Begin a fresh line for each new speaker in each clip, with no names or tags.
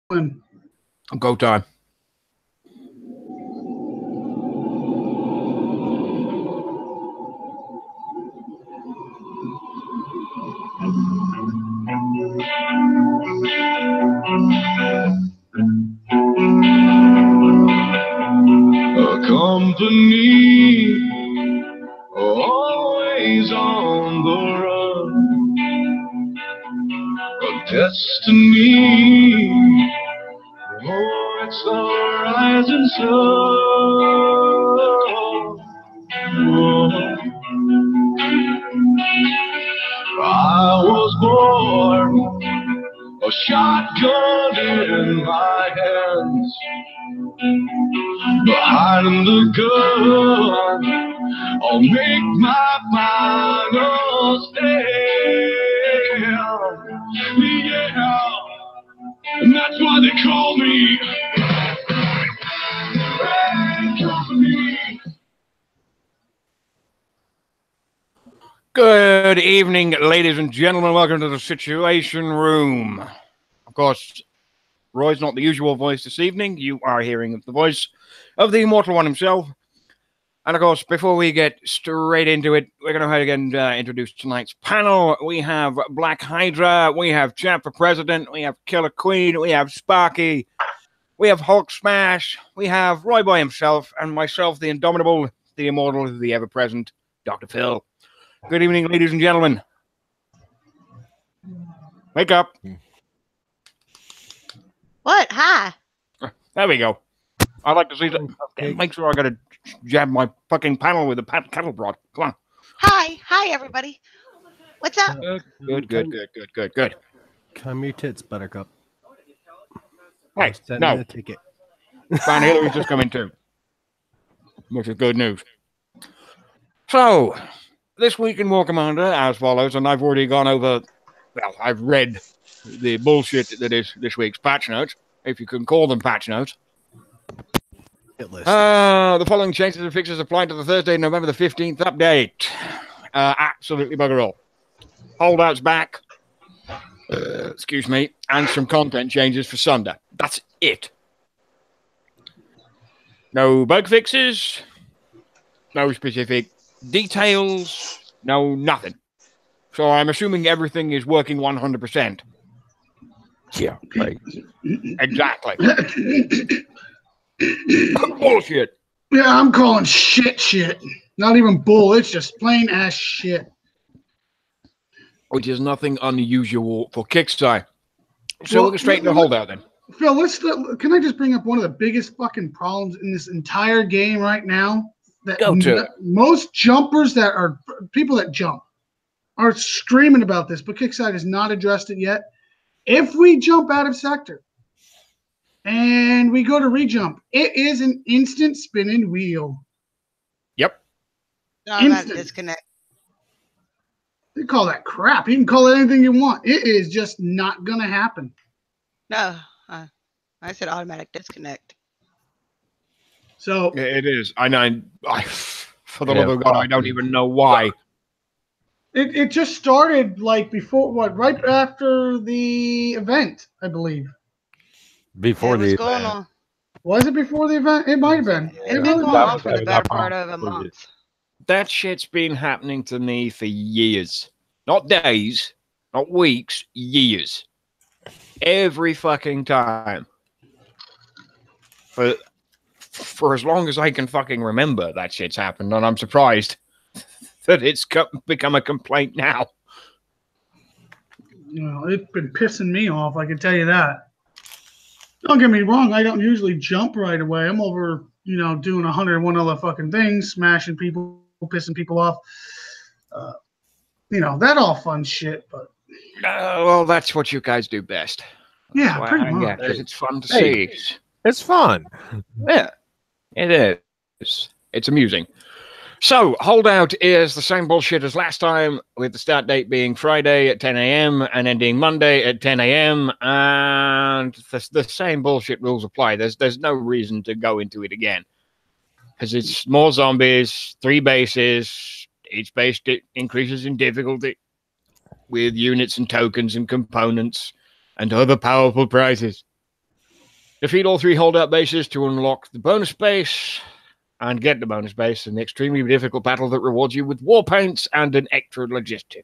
Go time.
A company always on the run. A destiny, oh, it's the rising sun. Oh. I was born, a shotgun in my hands. Behind the gun, I'll make my final stand. Yeah, and that's why they call me Bad Company.
Good evening, ladies and gentlemen. Welcome to the Situation Room. Of course, Roy's not the usual voice this evening. You are hearing the voice of the immortal one himself. And of course, before we get straight into it, we're going to go ahead and introduce tonight's panel. We have Black Hydra, we have Champ for President, we have Killer Queen, we have Sparky, we have Hulk Smash, we have Roy Boy himself, and myself, the indomitable, the immortal, the ever-present Dr. Phil. Good evening, ladies and gentlemen. Wake up.
What? Hi.
There we go. I'd like to see that. Okay. Make sure I got to jab my fucking panel with a cattle prod. Come on.
Hi. Hi, everybody. What's up?
Good.
Come your tits, Buttercup.
Hey, no.
Ticket.
Van Hillary's just coming too, which is good news. So, this week in War Commander, as follows, and I've already gone over, well, I've read the bullshit that is this week's patch notes, if you can call them patch notes. The following changes and fixes apply to the Thursday, November the 15th update. Absolutely bugger all. Holdouts back. Excuse me. And some content changes for Sunder. That's it. No bug fixes. No specific details. No nothing. So I'm assuming everything is working 100%.
Yeah, right.
Exactly. Bullshit.
Yeah, I'm calling shit. Not even bull, it's just plain ass shit.
Which is nothing unusual for Kickstarter. So we'll get straight into holdout then.
Phil, can I just bring up one of the biggest fucking problems in this entire game right now? That most jumpers that are people that jump are screaming about this, but Kickstarter has not addressed it yet. If we jump out of sector and we go to rejump, it is an instant spinning wheel.
Yep.
Instant disconnect.
They call that crap. You can call it anything you want. It is just not going to happen.
No, I said automatic disconnect.
So
it is. I know. For the love of God, I don't even know why.
It just started like before, right after the event, I believe.
Before the
going
event.
on?
Was it before the event? It might have been.
It's been going on for the better part of a month.
That shit's been happening to me for years. Not days, not weeks, years. Every fucking time. For as long as I can fucking remember, that shit's happened, and I'm surprised that it's become a complaint now.
Well, it's been pissing me off, I can tell you that. Don't get me wrong, I don't usually jump right away. I'm over, doing 101 other fucking things, smashing people, pissing people off. That all fun shit, but...
well, that's what you guys do best.
Yeah, pretty much.
Yeah, because it's fun to see.
It's fun.
Yeah, it is. It's amusing. So, holdout is the same bullshit as last time, with the start date being Friday at 10 a.m. and ending Monday at 10 a.m. And the same bullshit rules apply. There's no reason to go into it again. Because it's more zombies, 3 bases, each base increases in difficulty, with units and tokens and components and other powerful prizes. Defeat all 3 holdout bases to unlock the bonus base and get the bonus base. An extremely difficult battle that rewards you with war paints and an extra logistic.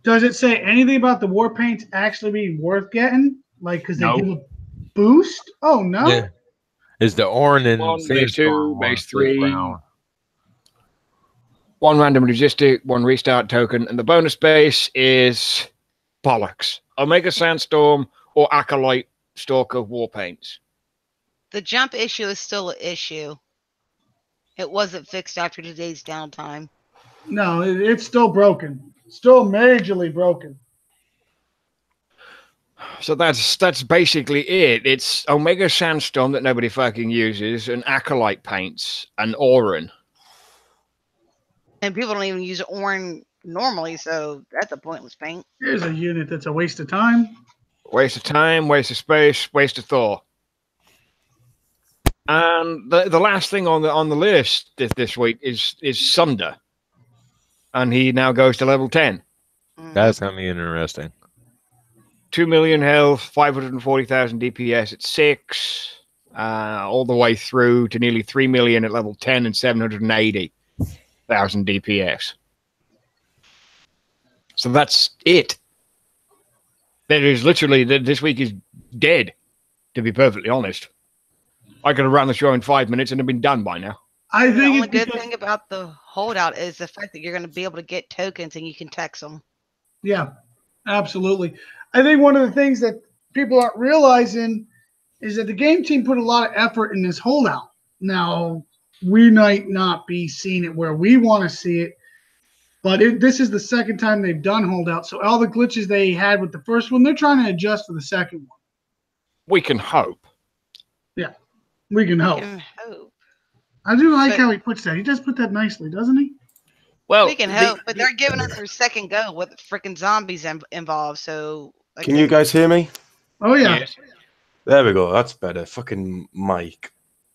Does it say anything about the war paints actually being worth getting? Like, because they
No.
give a boost? Oh, no?
Yeah. Is the Orin and
One, base
Sandstorm
2, base
ones flip
3.
around?
1 random logistic, 1 restart token, and the bonus base is bollocks. Omega Sandstorm or Acolyte Stalker war paints.
The jump issue is still an issue. It wasn't fixed after today's downtime.
No, it's still broken. Still majorly broken.
So that's basically it. It's Omega Sandstorm that nobody fucking uses, and Acolyte paints, and Orin.
And people don't even use Orin normally, so that's a pointless paint.
Here's a unit that's a waste of time.
Waste of time, waste of space, waste of thought. And the last thing on the list this week is Sunder, and he now goes to level 10.
That's gonna be interesting.
2 million health, 540,000 DPS at 6, all the way through to nearly 3 million at level 10 and 780,000 DPS. So that's it. That is literally, this week is dead, to be perfectly honest. I could have run the show in 5 minutes and have been done by now.
I
The
think
only
it's
good
because,
thing about the holdout is the fact that you're going to be able to get tokens and you can text them.
yeah, absolutely. I think one of the things that people aren't realizing is that the game team put a lot of effort in this holdout. Now, we might not be seeing it where we want to see it, but this is the second time they've done holdout. So all the glitches they had with the first one, they're trying to adjust for the second one.
We can hope.
Yeah, we can hope.
We can hope.
I do like
But-
how he puts that. He does put that nicely, doesn't he?
Well,
We can hope, but they're giving us their second go with freaking zombies involved. So, like,
Can you guys hear me?
Oh, yeah.
yes.
There we go. That's better. Fucking mic.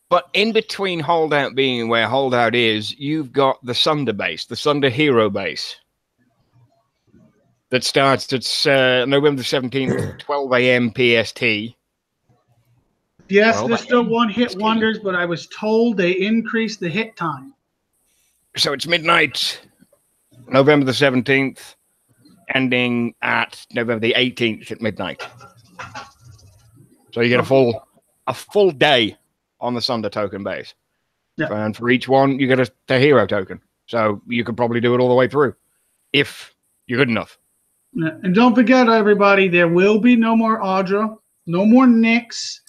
But in between holdout being where holdout is, you've got the Sunder base, the Sunder hero base. That starts at November 17th, 12 a.m. PST.
Yes,
Well,
there's still one-hit wonders, but I was told they increased the hit time.
So it's midnight, November the 17th, ending at November the 18th at midnight. So you get a full day on the Sunder token base.
Yeah.
And for each one, you get a hero token. So you could probably do it all the way through if you're good enough.
Yeah, and don't forget, everybody, there will be no more Audra, no more Nyx,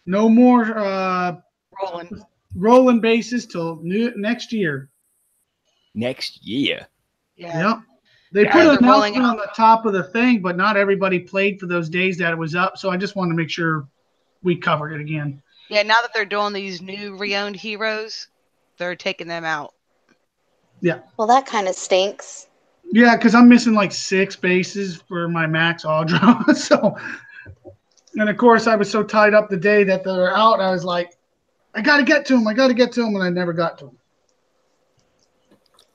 no more rolling bases till next year.
Next year.
yeah.
Yep. They
Yeah,
put an
they're rolling
announcement on the top of the thing, but not everybody played for those days that it was up. So I just wanted to make sure we covered it again.
Yeah, now that they're doing these new reowned heroes, they're taking them out.
Well, that kind of stinks.
Yeah, because I'm missing like 6 bases for my max Audra. So, and of course, I was so tied up the day that they're out. I was like, I got to get to them. And I never got to them.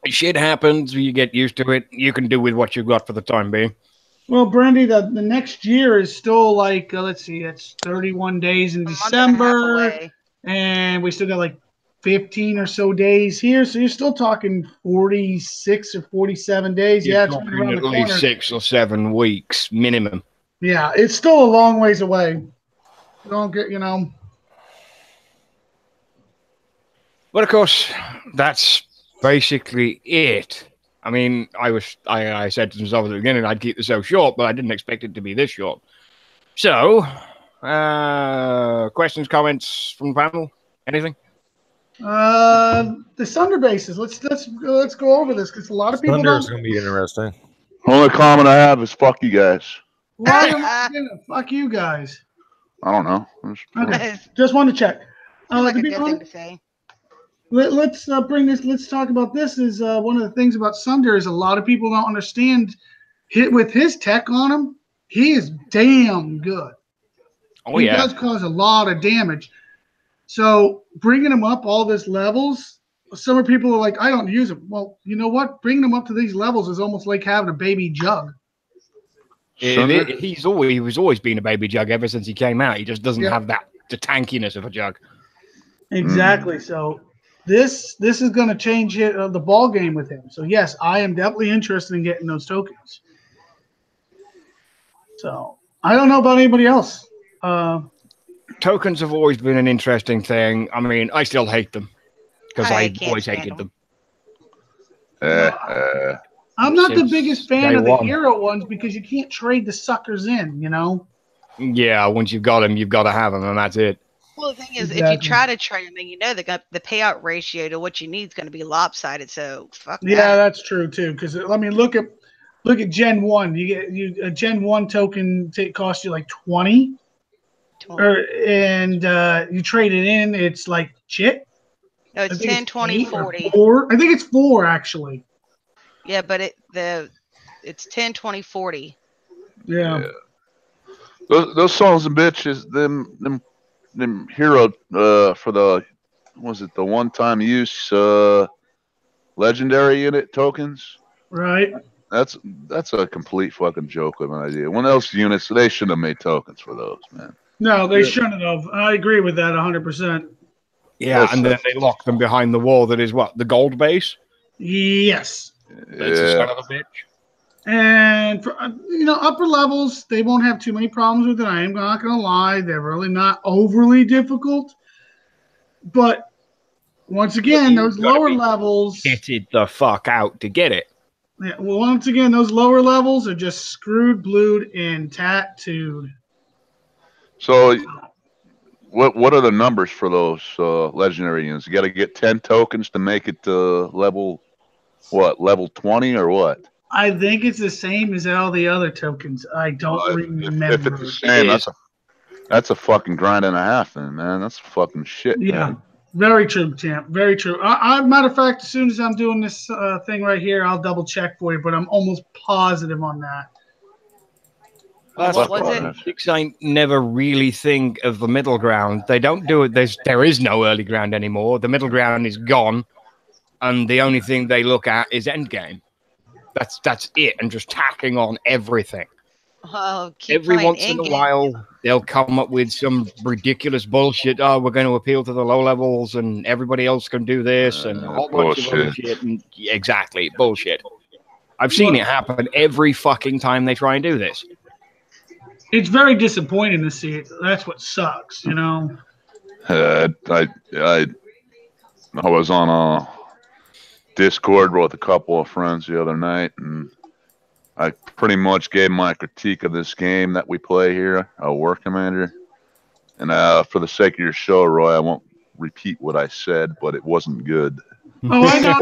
Shit happens. You get used to it. You can do with what you've got for the time being.
Well, Brandy, the next year is still like, let's see, it's 31 days in
A month and a half
December.
away.
And we still got like 15 or so days here. So you're still talking 46 or 47 days.
You're
Yeah, it's
talking
right around
at
the
least
corner.
6 or 7 weeks minimum.
Yeah, it's still a long ways away. Don't get,
But of course, that's basically it. I mean, I said to myself at the beginning I'd keep the show short, but I didn't expect it to be this short. So, questions, comments from the panel? Anything?
The Sunder bases. Let's go over this because a lot of people
Thunder
don't.
is going to be interesting.
Only comment I have is fuck you guys.
Why am I gonna fuck you guys?
I don't know.
Okay, just want to check.
Seems like
To
a
be
good thing
honest,
to say.
let's bring this. Let's talk about this. Is one of the things about Sunder is a lot of people don't understand. With his tech on him, he is damn good.
Oh,
He
yeah.
does cause a lot of damage. So bringing him up all this levels, some people are like, I don't use him. Well, you know what? Bringing him up to these levels is almost like having a baby jug.
He was always been a baby Jug ever since he came out. He just doesn't have the tankiness of a Jug.
Exactly. So this is going to change the ball game with him. So yes, I am definitely interested in getting those tokens. So I don't know about anybody else.
Tokens have always been an interesting thing. I mean, I still hate them because I always hated them.
I'm not the biggest fan of the hero ones because you can't trade the suckers in, you know?
Yeah, once you've got them, you've got to have them, and that's it.
Well, the thing is, if you try to trade them, then you know the payout ratio to what you need is going to be lopsided. So fuck that.
Yeah, that's true too. Because I mean, look at Gen 1. You get a Gen 1 token costs you like 20. And you trade it in, it's like shit.
No, it's 10, 20, 40.
4. I think it's 4 actually.
Yeah, but it's 10, 20, 40.
Yeah.
Those sons of bitches, them hero for the the one-time use legendary unit tokens.
Right.
That's a complete fucking joke of an idea. When else units, they shouldn't have made tokens for those, man.
No, they shouldn't have. I agree with that 100%.
Yeah, and then they lock them behind the wall that is what? The gold base?
Yes.
That's a son of a bitch.
And for upper levels, they won't have too many problems with it. I am not going to lie; they're really not overly difficult. But once again, those lower levels
get it the fuck out to get it.
Yeah. Well, once again, those lower levels are just screwed, blued, and tattooed.
So, what are the numbers for those legendary units? You got to get 10 tokens to make it to level 20 or what?
I think it's the same as all the other tokens. I don't remember.
If it's the same, that's a fucking grind and a half, then, man. That's fucking shit.
Yeah,
man.
Very true, champ. Very true. Matter of fact, as soon as I'm doing this thing right here, I'll double check for you. But I'm almost positive on that.
What was it?
I never really think of the middle ground. They don't do it. There is no early ground anymore. The middle ground is gone, and the only thing they look at is end game. That's it, and just tacking on everything.
Oh,
every once in a while, they'll come up with some ridiculous bullshit. Oh, we're going to appeal to the low levels, and everybody else can do this, and a whole bunch of other shit. And exactly, bullshit. I've seen it happen every fucking time they try and do this.
It's very disappointing to see it. That's what sucks, you know.
I was on a Discord with a couple of friends the other night, and I pretty much gave my critique of this game that we play here, War Commander. And for the sake of your show, Roy, I won't repeat what I said, but it wasn't good.
Oh, I know.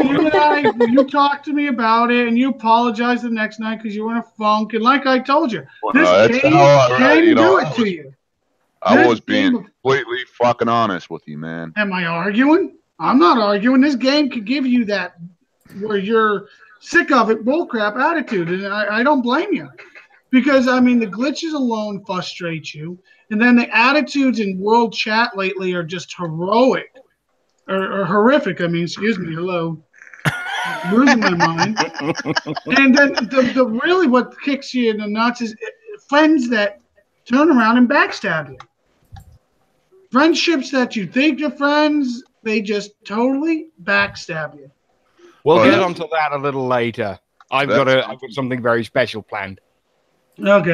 You talked to me about it, and you apologized the next night because you were in a funk. And like I told you, this game can do it to you.
I was being completely fucking honest with you, man.
Am I arguing? I'm not arguing. This game could give you that where you're sick of it bullcrap attitude, and I don't blame you. Because, I mean, the glitches alone frustrate you, and then the attitudes in world chat lately are just heroic. Or horrific. I mean, excuse me. Hello, losing my mind. And then the really what kicks you in the nuts is friends that turn around and backstab you. Friendships that you think are friends, they just totally backstab you.
We'll get onto that a little later. I've got something very special planned.
Okay,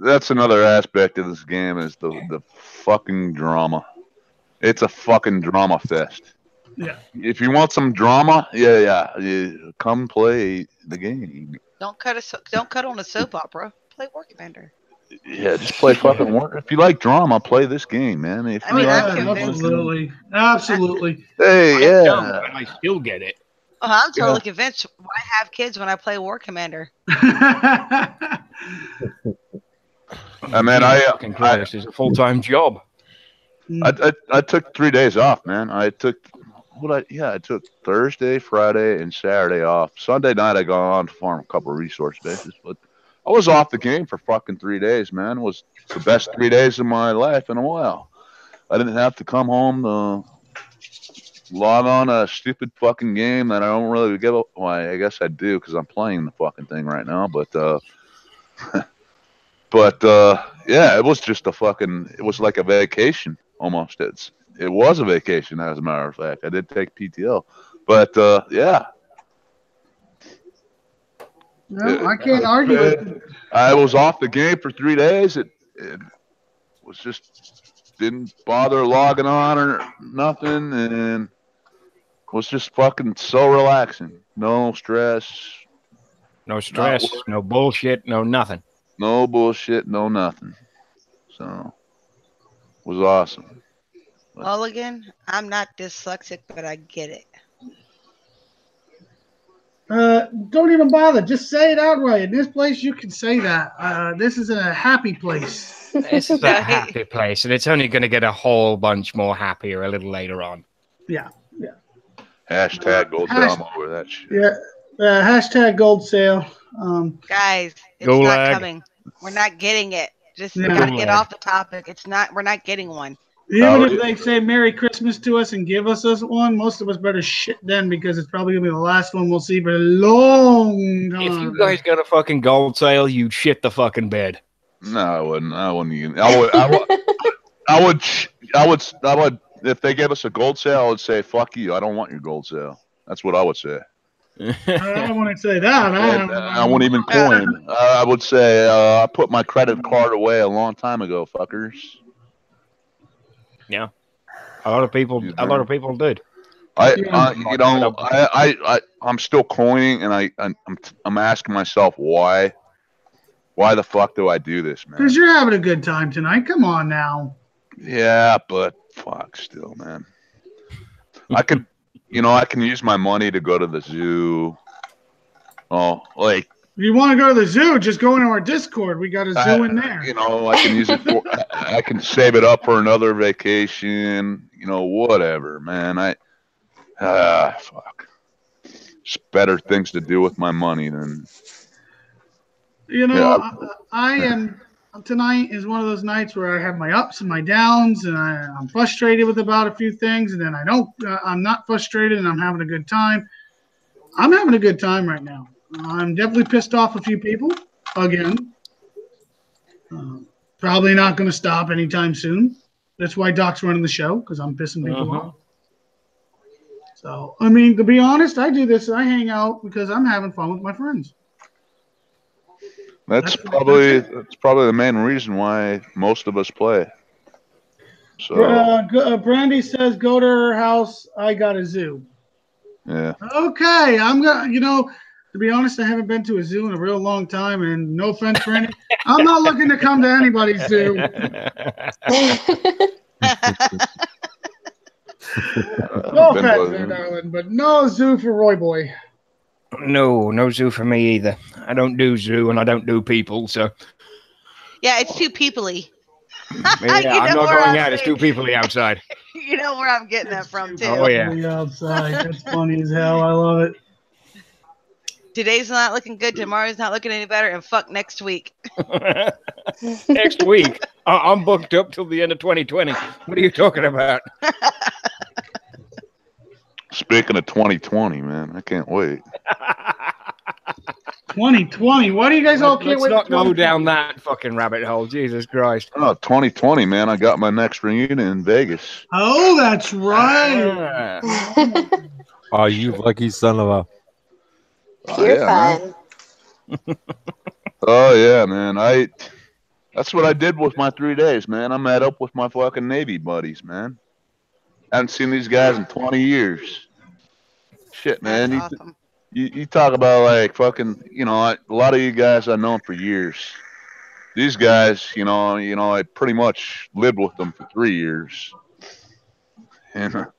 that's another aspect of this game is the fucking drama. It's a fucking drama fest.
Yeah.
If you want some drama, come play the game.
Don't cut on a soap opera. Play War Commander.
Yeah, just play fucking War. If you like drama, play this game, man.
Absolutely.
Hey, yeah.
I still get it.
Oh, I'm totally convinced. Why have kids when I play War Commander?
I mean,
this is a full-time job.
I took 3 days off, man. I took Thursday, Friday, and Saturday off. Sunday night I got on to farm a couple of resource bases, but I was off the game for fucking 3 days, man. It was the best 3 days of my life in a while. I didn't have to come home to log on a stupid fucking game that I don't really give a. Well, I guess I do because I'm playing the fucking thing right now. But yeah, it was just a fucking. It was like a vacation almost. It was a vacation, as a matter of fact. I did take PTO, but yeah.
No, I can't argue with it.
I was off the game for 3 days. It was just didn't bother logging on or nothing, and was just fucking so relaxing. No stress.
No stress, no bullshit, no nothing.
No bullshit, no nothing. So, it was awesome.
Mulligan, I'm not dyslexic, but I get it.
Don't even bother. Just say it outright. In this place, you can say that. This is a happy place.
This is a happy place, and it's only going to get a whole bunch more happier a little later on.
Yeah.
Hashtag gold sale over that shit.
Yeah. Hashtag gold sale.
Guys, it's
Go
not
lag.
coming. We're not getting it. Just
Yeah.
gotta get off the topic. We're not getting one.
Even if they say Merry Christmas to us and give us one, most of us better shit then because it's probably going to be the last one we'll see for a long time.
If you guys got a fucking gold sale, you'd shit the fucking bed.
No, I wouldn't. I wouldn't even. I would. If they gave us a gold sale, I would say, "Fuck you! I don't want your gold sale." That's what I would say.
I don't want to say that.
I wouldn't even coin. I would say, I put my credit card away a long time ago, fuckers.
Yeah, a lot of people did.
I'm still coining, and I'm asking myself why the fuck do I do this, man?
Because you're having a good time tonight. Come on now.
Yeah, but fuck, still, man. I can use my money to go to the zoo. Oh, like.
If you want to go to the zoo, just go into our Discord. We got a zoo in there.
I can use it for. I can save it up for another vacation. Whatever, man. Fuck. It's better things to do with my money than.
I am. Tonight is one of those nights where I have my ups and my downs, and I'm frustrated with about a few things, and then I'm not frustrated, and I'm having a good time. I'm having a good time right now. I'm definitely pissed off a few people again. Probably not going to stop anytime soon. That's why Doc's running the show, because I'm pissing people off. So, I mean, to be honest, I do this. I hang out because I'm having fun with my friends.
That's probably the main reason why most of us play. So
Brandy says, "Go to her house. I got a zoo."
Yeah.
Okay, I'm gonna. To be honest, I haven't been to a zoo in a real long time, and no offense for any, I'm not looking to come to anybody's zoo. No offense there, darling, but no zoo for Roy Boy.
No zoo for me either. I don't do zoo, and I don't do people, so.
Yeah, it's too people-y.
Yeah, I'm not going out. It's too people-y outside.
You know where I'm getting that from, too.
Oh, yeah.
Outside. That's funny as hell. I love it.
Today's not looking good. Tomorrow's not looking any better. And fuck next week.
Next week? I'm booked up till the end of 2020. What are you talking about?
Speaking of 2020, man, I can't wait.
2020. Why do you guys all can't wait?
Let's not go down that fucking rabbit hole. Jesus Christ.
Oh, 2020, man. I got my next reunion in Vegas.
Oh, that's right.
Oh, you lucky son of a.
You're fun.
Oh, yeah, man. That's what I did with my 3 days, man. I met up with my fucking Navy buddies, man. Haven't seen these guys in 20 years. Shit, man.
Awesome.
You talk about like fucking, a lot of you guys I've known for years. These guys, I pretty much lived with them for 3 years. And let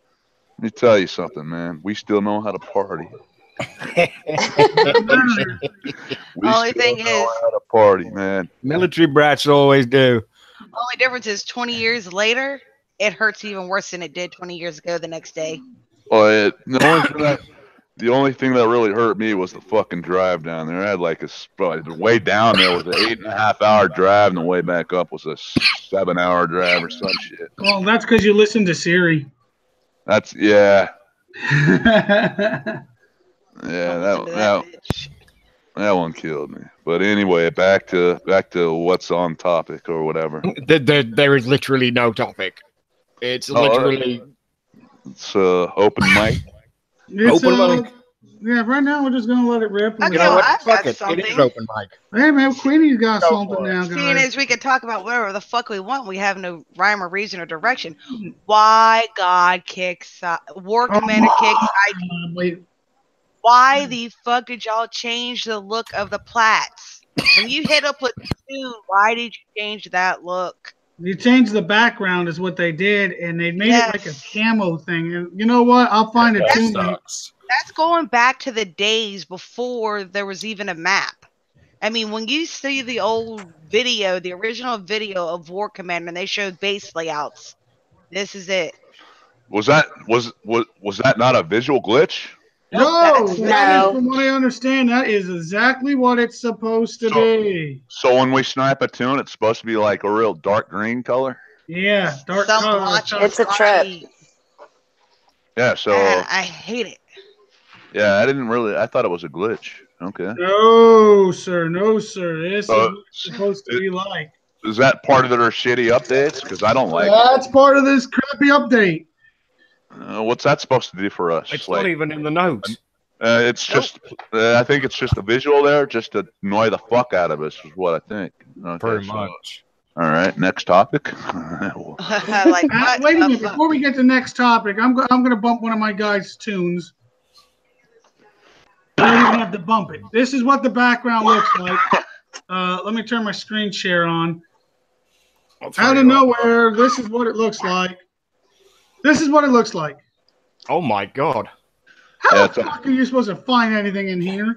me tell you something, man. We still know how to party.
Only thing is,
how to party, man.
Military brats always do.
Only difference is 20 years later, it hurts even worse than it did 20 years ago the next day.
Well, the only thing that really hurt me was the fucking drive down there. I had like the way down there was an 8.5-hour drive, and the way back up was a 7-hour drive or some shit.
Well, that's because you listened to Siri.
Yeah. Yeah,
Listen to that bitch.
that one killed me. But anyway, back to what's on topic or whatever.
There is literally no topic. It's literally
it's open mic.
It's
open mic.
Yeah, right now we're just gonna let it rip.
Okay,
You know what?
I've
Fuck
got
it.
something.
It is open mic.
Hey man, Queenie's got
Go
something
for it.
now,
Seeing
guys.
as we can talk about whatever the fuck we want, we have no rhyme or reason or direction. Why God kicks War Commander kicks?
Wait,
Why the fuck did y'all change the look of the plats? When you hit a platoon, why did you change that look?
you changed the background is what they did, and they made it like a
Yes.
camo thing. And you know what? I'll find it
That
too.
sucks.
That's going back to the days before there was even a map. I mean, when you see the old video, the original video of War Commander, and they showed base layouts, this is it.
Was that not a visual glitch?
Nope,
No,
that's
that is,
No.
from what I understand, that is exactly what it's supposed to be.
So when we snipe a tune, it's supposed to be like a real dark green color.
Yeah, dark
some
color.
blotchy,
It's a trip.
Yeah. So
and I hate it.
yeah, I thought it was a glitch. Okay.
No, sir. No, sir. This is
So
what it's supposed to be like.
is that part of their shitty updates? Because I don't like it.
That's part of this crappy update.
What's that supposed to do for us?
It's
Like,
not even in the notes.
it's just. I think it's just a visual there, just to annoy the fuck out of us. Is what I think. Okay,
Pretty
so-
much.
All right. Next topic.
Like, what
Wait a
the
minute.
fuck?
Before we get to the next topic, I'm going to bump one of my guys' tunes. I don't even have to bump it. This is what the background looks like. Let me turn my screen share on. Out of nowhere, this is what it looks like. This is what it looks like.
Oh my god.
How
Yeah,
the fuck are you supposed to find anything in here?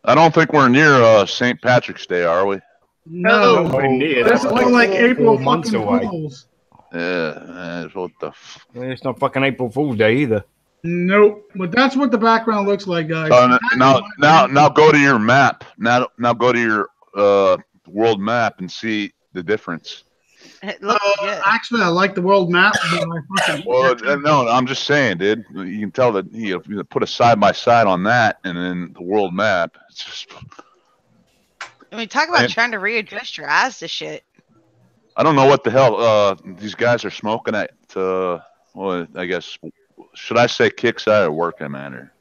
I don't think we're near St. Patrick's Day, are we?
No.
Nowhere near.
This is more like April
4 months
fucking
away.
Fools.
Yeah. What the?
It's not fucking April Fool's Day either.
Nope. But that's what the background looks like, guys.
Now go to your map. Now go to your world map and see the difference.
It looks good.
Actually, I like the world map. But I fucking
Well, no, I'm just saying, dude. You can tell that you put a side by side on that, and then the world map. It's just.
I mean, talk about
Man.
trying to readjust your eyes to shit.
I don't know what the hell these guys are smoking at. Well, I guess should I say Kickside or War Commander?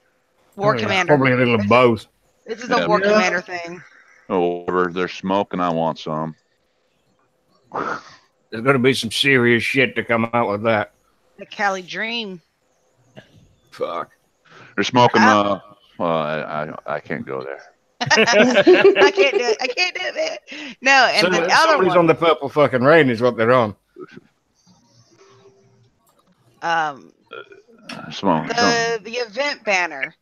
War
Oh, yeah,
Commander.
Probably a little of both.
This is
Yeah.
a War
Yeah.
Commander thing.
Oh, whatever they're smoking, I want some.
There's going to be some serious shit to come out of that.
The Cali Dream.
Fuck.
They're smoking.
Ah.
I can't go there.
I can't do it. I can't do it. No, and the other
Somebody's
one.
on the purple fucking rain is what they're on.
Smoking.
The event banner.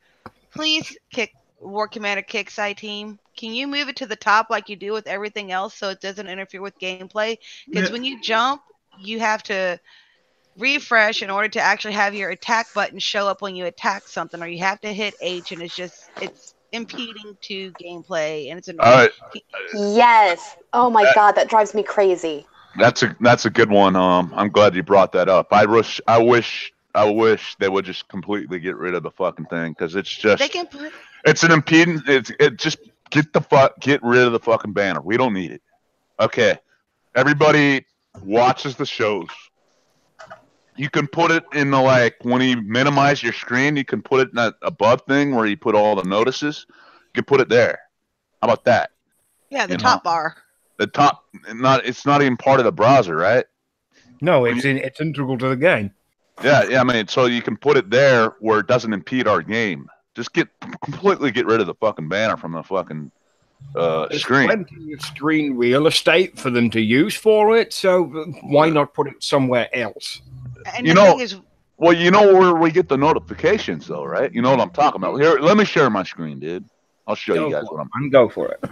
Please kick War Commander Kickside team. Can you move it to the top like you do with everything else so it doesn't interfere with gameplay? Because when you jump, you have to refresh in order to actually have your attack button show up when you attack something, or you have to hit H, and it's impeding to gameplay, and it's annoying.
All right.
Yes. Oh my God, that drives me crazy.
That's a good one. I'm glad you brought that up. I wish they would just completely get rid of the fucking thing, because it's just
They can put
it's an impedance. It just get rid of the fucking banner. We don't need it. Okay, everybody watches the shows. You can put it in the, like, when you minimize your screen, you can put it in that above thing where you put all the notices. You can put it there. How about that?
the
You
top
know.
bar.
The top, it's not even part of the browser, right?
No, it's integral to the game.
Yeah. I mean, so you can put it there where it doesn't impede our game. Just completely get rid of the fucking banner from the fucking
There's
screen.
plenty of screen real estate for them to use for it, so why not put it somewhere else?
And
You
the
know-
thing is,
Well, you know where we get the notifications, though, right? You know what I'm talking about. Here, let me share my screen, dude. I'll show you guys what I'm.
Go for it.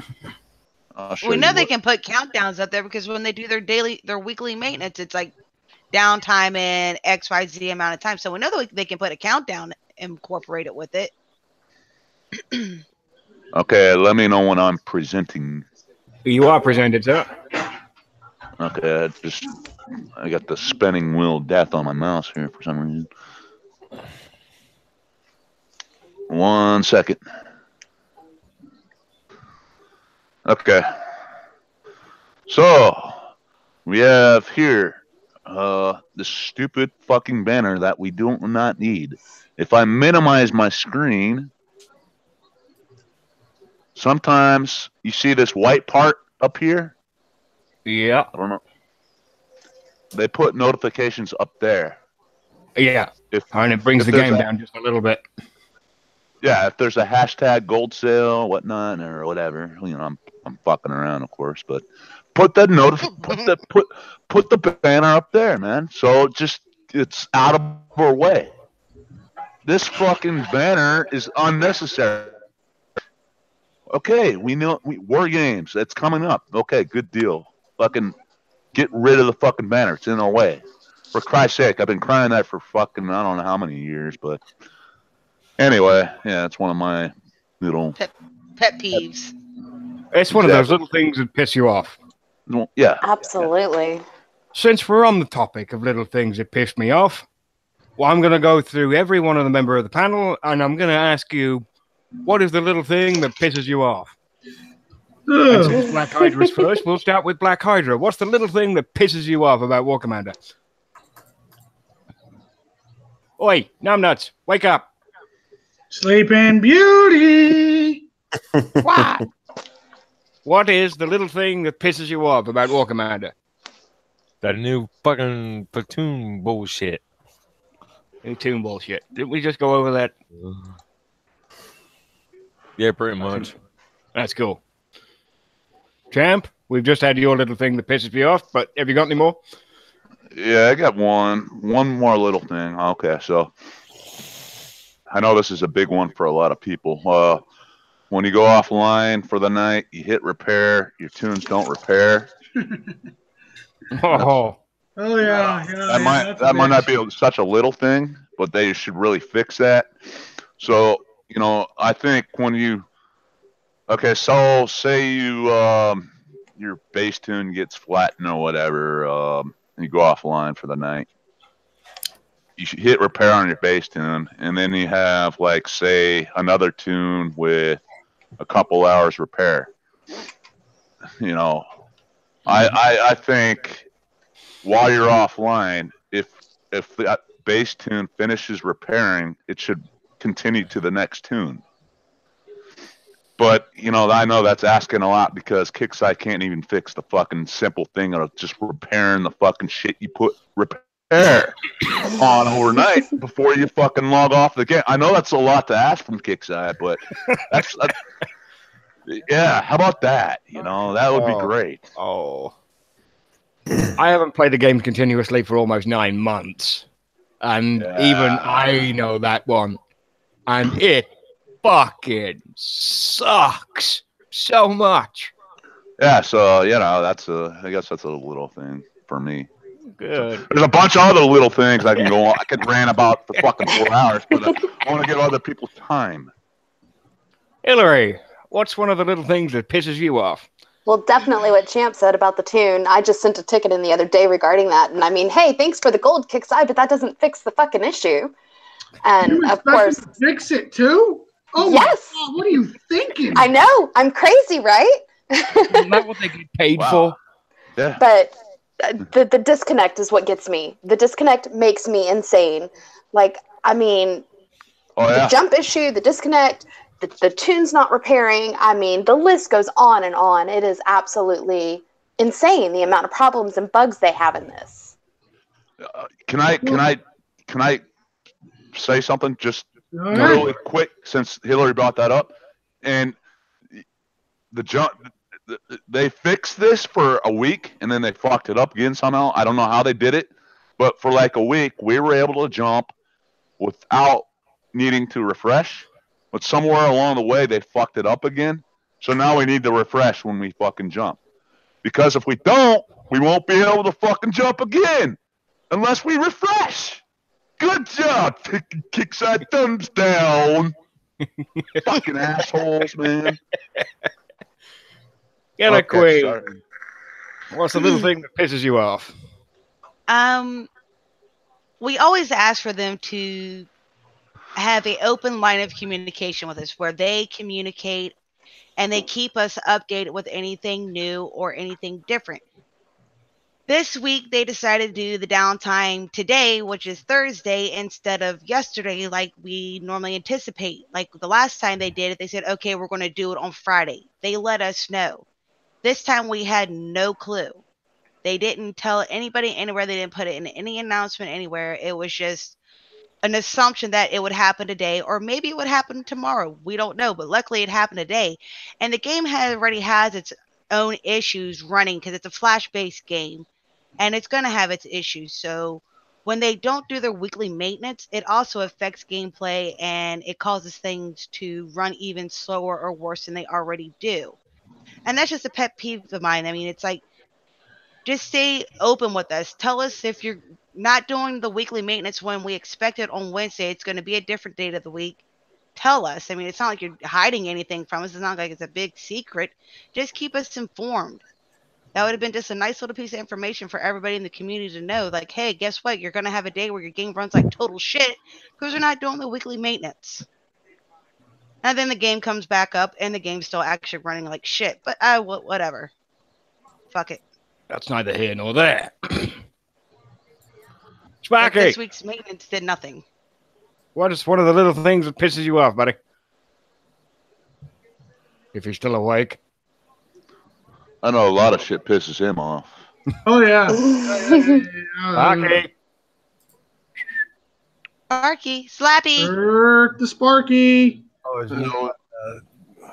I'll show
we
you
know they
what-
can put countdowns up there because when they do their weekly maintenance, it's like downtime in XYZ amount of time. So we know that they can put a countdown incorporated with it.
Okay, let me know when I'm presenting.
You are presented, sir.
Okay, I got the spinning wheel death on my mouse here for some reason. 1 second. Okay. So we have here this stupid fucking banner that we do not need. If I minimize my screen, sometimes you see this white part up here.
Yeah.
I don't know. They put notifications up there.
Yeah. And it brings the game down just a little bit.
Yeah, if there's a hashtag gold sale, whatnot, or whatever, you know, I'm fucking around, of course, but put the put the banner up there, man. So it's out of our way. This fucking banner is unnecessary. Okay, we know War Games. That's coming up. Okay, good deal. Fucking get rid of the fucking banner. It's in our way. For Christ's sake, I've been crying that for fucking I don't know how many years, but anyway, yeah, it's one of my little
pet peeves.
It's one of those little things that piss you off.
Well, yeah.
Absolutely.
Since we're on the topic of little things that piss me off, well, I'm going to go through every one of the member of the panel, and I'm going to ask you, what is the little thing that pisses you off? And since Black Hydra's first, we'll start with Black Hydra. What's the little thing that pisses you off about War Commander? Oi, numbnuts, wake up.
Sleeping Beauty.
What? What is the little thing that pisses you off about War Commander?
That new fucking platoon bullshit.
New tune bullshit. Didn't we just go over that?
Yeah, pretty much.
That's cool. Champ, we've just had your little thing that pisses me off, but have you got any more?
Yeah, I got one more little thing. Okay, so I know this is a big one for a lot of people. When you go offline for the night, you hit repair, your tunes don't repair.
Oh
yeah.
That might not be such a little thing, but they should really fix that. So, you know, I think when you so say you your bass tune gets flattened or whatever, and you go offline for the night. You should hit repair on your bass tune, and then you have like say another tune with a couple hours repair. You know, I think while you're offline, if the bass tune finishes repairing, it should continue to the next tune. But, you know, I know that's asking a lot because Kickside can't even fix the fucking simple thing of just repairing the fucking shit you put repair on overnight before you fucking log off the game. I know that's a lot to ask from Kickside, but that's yeah, how about that? You know, that would be great.
Oh. I haven't played the game continuously for almost 9 months. And even I know that one. And it fucking sucks so much.
Yeah, so, you know, I guess that's a little thing for me.
Good.
There's a bunch of other little things I can go on. I could rant about for fucking 4 hours, but I want to give other people time.
Hillary, what's one of the little things that pisses you off?
Well, definitely what Champ said about the tune. I just sent a ticket in the other day regarding that. And I mean, hey, thanks for the gold Kickside, but that doesn't fix the fucking issue. And of course,
to fix it too? Oh
yes.
My God, what are you thinking?
I know. I'm crazy, right?
Isn't that what they get paid for?
Yeah.
But the disconnect is what gets me. The disconnect makes me insane. Like, I mean, the jump issue, the disconnect, the tune's not repairing. I mean, the list goes on and on. It is absolutely insane the amount of problems and bugs they have in this.
Can I say something just really quick since Hillary brought that up? And they fixed this for a week and then they fucked it up again somehow. I don't know how they did it, but for like a week we were able to jump without needing to refresh. But somewhere along the way, they fucked it up again. So now we need to refresh when we fucking jump. Because if we don't, we won't be able to fucking jump again. Unless we refresh. Good job, Kickside. Thumbs down. Fucking assholes, man.
Get Queen. What's the little thing that pisses you off?
We always ask for them to have an open line of communication with us where they communicate and they keep us updated with anything new or anything different. This week, they decided to do the downtime today, which is Thursday, instead of yesterday, like we normally anticipate. Like the last time they did it, they said, okay, we're going to do it on Friday. They let us know. This time, we had no clue. They didn't tell anybody anywhere. They didn't put it in any announcement anywhere. It was just an assumption that it would happen today, or maybe it would happen tomorrow. We don't know, but luckily it happened today. And the game already has its own issues running because it's a flash-based game, and it's going to have its issues. So when they don't do their weekly maintenance, it also affects gameplay, and it causes things to run even slower or worse than they already do. And that's just a pet peeve of mine. I mean, it's like, just stay open with us. Tell us if you're not doing the weekly maintenance when we expect it on Wednesday. It's going to be a different date of the week. Tell us. I mean, it's not like you're hiding anything from us. It's not like it's a big secret. Just keep us informed. That would have been just a nice little piece of information for everybody in the community to know. Like, hey, guess what? You're going to have a day where your game runs like total shit because we're not doing the weekly maintenance. And then the game comes back up and the game's still actually running like shit. But whatever. Fuck it.
That's neither here nor there.
Like
Sparky,
this week's maintenance did nothing.
what is one of the little things that pisses you off, buddy? If you're still awake.
I know a lot of shit pisses him off.
Oh yeah.
Sparky.
Sparky, Slappy.
The Sparky.
Oh, it's me.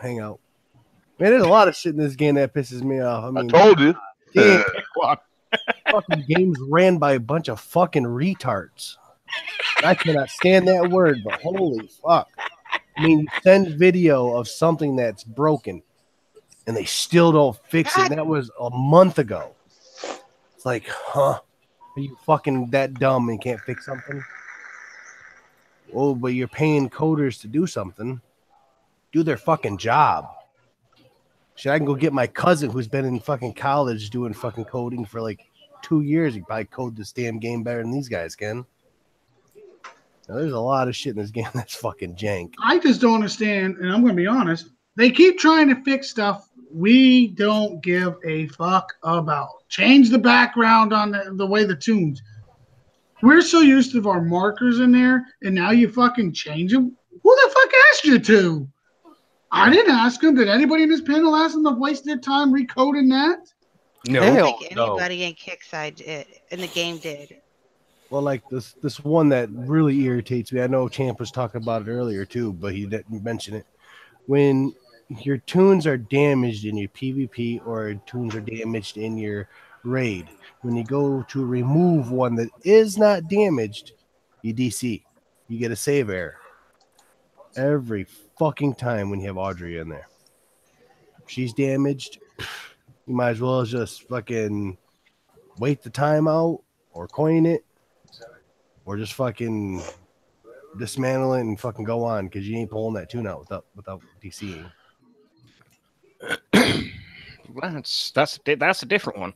Hang out. Man, there's a lot of shit in this game that pisses me off. I mean,
I told you.
Game, fucking games ran by a bunch of fucking retards. I cannot stand that word, but holy fuck. I mean, you send video of something that's broken, and they still don't fix it. And that was a month ago. It's like, huh? Are you fucking that dumb and can't fix something? Oh, but you're paying coders to do something. Do their fucking job. Shit, I can go get my cousin who's been in fucking college doing fucking coding for like 2 years. He probably code this damn game better than these guys can. Now, there's a lot of shit in this game that's fucking jank.
I just don't understand, and I'm going to be honest. They keep trying to fix stuff we don't give a fuck about. Change the background on the way the tunes. We're so used to our markers in there, and now you fucking change them? Who the fuck asked you to? I didn't ask them. Did anybody in this panel ask them to waste their time recoding that?
No.
I don't think anybody in Kickside did, in the game did.
Well, like this one that really irritates me. I know Champ was talking about it earlier too, but he didn't mention it. When your tunes are damaged in your PvP or tunes are damaged in your raid, when you go to remove one that is not damaged, you DC. You get a save error. Every fucking time when you have Audrey in there. If she's damaged, you might as well just fucking wait the time out or coin it or just fucking dismantle it and fucking go on because you ain't pulling that tune out without DCing.
That's a different one.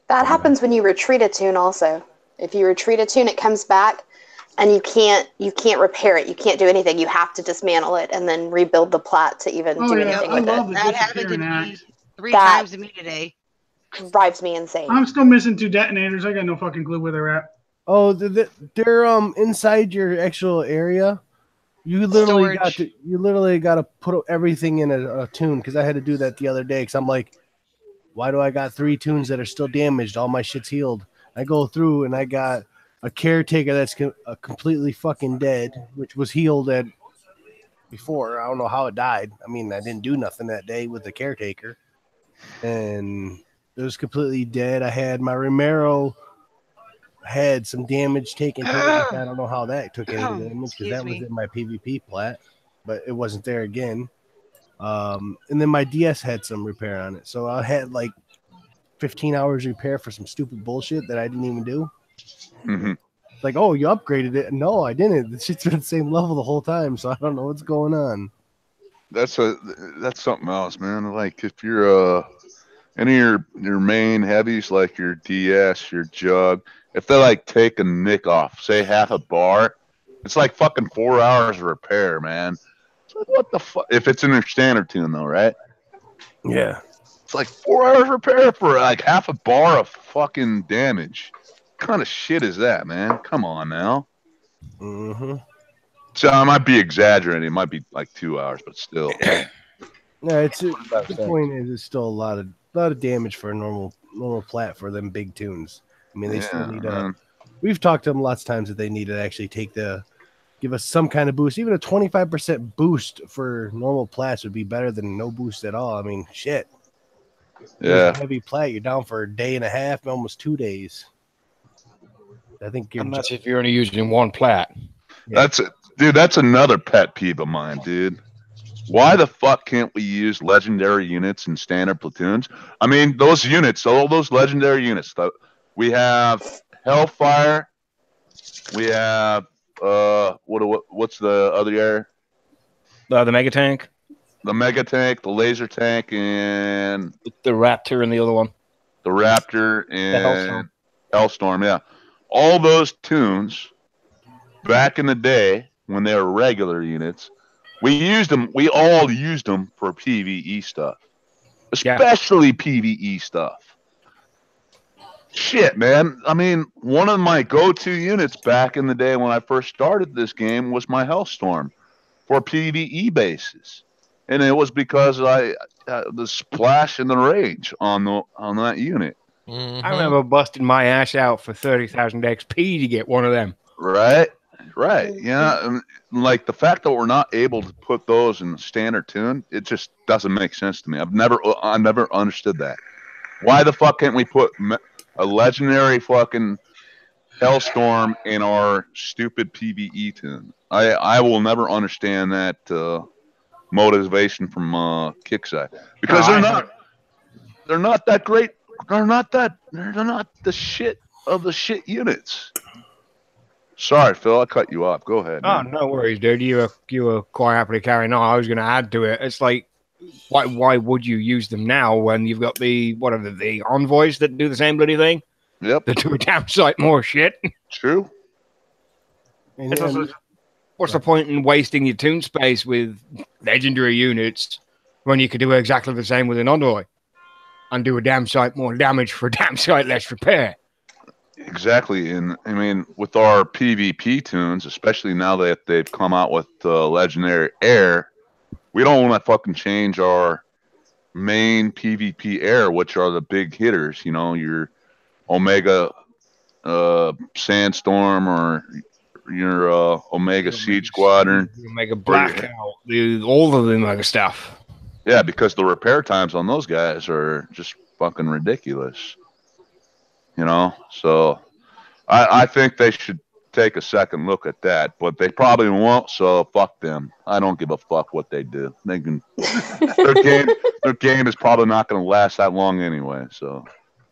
That happens when you retreat a tune also. If you retreat a tune, it comes back and you can't repair it. You can't do anything. You have to dismantle it and then rebuild the plat to even do anything with it.
That happened to me 3 times to me today.
Drives me insane.
I'm still missing 2 detonators. I got no fucking clue where they're at.
Oh, they're inside your actual area. You literally got to put everything in a tune because I had to do that the other day because I'm like, why do I got 3 tunes that are still damaged? All my shit's healed. I go through and I got a caretaker that's completely fucking dead, which was healed at before. I don't know how it died. I mean, I didn't do nothing that day with the caretaker, and it was completely dead. I had my Romero had some damage taken to it. I don't know how that took any damage because that was in my PvP plat, but it wasn't there again. And then my DS had some repair on it, so I had like 15 hours repair for some stupid bullshit that I didn't even do.
Mm-hmm.
Like, oh, you upgraded it? No, I didn't. The shit's been the same level the whole time, so I don't know what's going on.
That's something else, man. Like if you're any of your main heavies like your DS, your jug, if they like take a nick off, say half a bar, It's like fucking 4 hours of repair, man. It's like, what the fuck? If it's in their standard tune, though, right?
Yeah.
It's like 4 hours repair for like half a bar of fucking damage. What kind of shit is that, man? Come on now.
Mm-hmm.
So I might be exaggerating. It might be like 2 hours, but still.
Yeah, the point is, it's still a lot of damage for a normal plat for them big tunes. I mean, they still need we've talked to them lots of times that they need to actually give us some kind of boost. Even a 25% boost for normal plats would be better than no boost at all. I mean, shit.
Yeah.
Heavy plat, you're down for a day and a half, almost 2 days. I think
and that's if you're only using one plat.
Yeah. That's another pet peeve of mine, dude. Why the fuck can't we use legendary units in standard platoons? I mean, those units, all those legendary units. We have Hellfire. We have what's the other area?
The Mega Tank.
The Mega Tank, the Laser Tank, and
the Raptor, and the other one.
The Raptor and
the
Hellstorm. Yeah, all those tunes back in the day when they were regular units. We used them. We all used them for PvE stuff, especially PvE stuff. Shit, man. I mean, one of my go-to units back in the day when I first started this game was my Hellstorm for PvE bases, and it was because the splash and the rage on that unit.
Mm-hmm. I remember busting my ass out for 30,000 XP to get one of them.
Right. Yeah. And like the fact that we're not able to put those in the standard tune, it just doesn't make sense to me. I've never understood that. Why the fuck can't we put a legendary fucking Hellstorm in our stupid PvE tune? I will never understand that motivation from Kickside, because they're not that great. They're not the shit of the shit units. Sorry, Phil, I cut you off. Go ahead.
Oh, man. No worries, dude. You were quite happily carrying on. I was going to add to it. It's like, why would you use them now when you've got the envoys that do the same bloody thing?
Yep.
That do a damn sight more shit.
True.
What's the point in wasting your tune space with legendary units when you could do exactly the same with an envoy and do a damn sight more damage for a damn sight less repair?
Exactly, and I mean, with our PvP tunes, especially now that they've come out with Legendary Air, we don't want to fucking change our main PvP air, which are the big hitters. You know, your Omega Sandstorm or your Omega Siege Squadron,
Omega Blackout, all of the Omega stuff.
Yeah, because the repair times on those guys are just fucking ridiculous. You know, so I think they should take a second look at that, but they probably won't. So fuck them. I don't give a fuck what they do. They can their game is probably not going to last that long anyway. So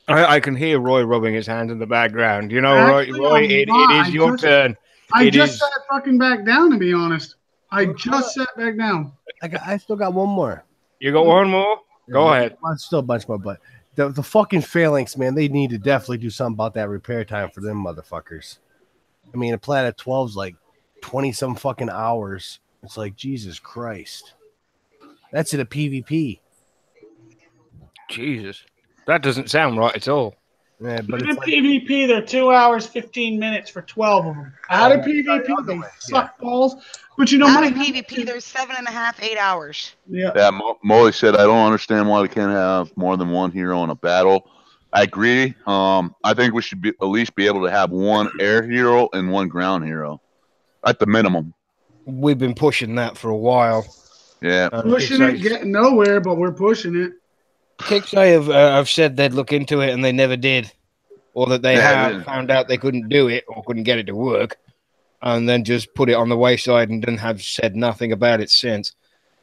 I can hear Roy rubbing his hands in the background. You know, Roy, it is your turn.
I just sat fucking back down, to be honest. I just sat back down.
I still got one more.
You got one more? Go ahead.
Still a bunch more, but the fucking phalanx, man, they need to definitely do something about that repair time for them motherfuckers. I mean, a Planet 12 is like 20-some fucking hours. It's like, Jesus Christ. That's in a PvP.
Jesus. That doesn't sound right at all.
Yeah, but
in PvP, they're 2 hours, 15 minutes for 12 of them. Out of PvP, they suck balls. But you know,
out of PvP, there's 7.5, 8 hours.
Yeah. Molly said, I don't understand why we can't have more than one hero in a battle. I agree. I think we should at least be able to have one air hero and one ground hero at the minimum.
We've been pushing that for a while.
Yeah.
Pushing it, getting nowhere, but we're pushing it.
Kickstarter have said they'd look into it and they never did. Or that they found out they couldn't do it or couldn't get it to work and then just put it on the wayside and then have said nothing about it since.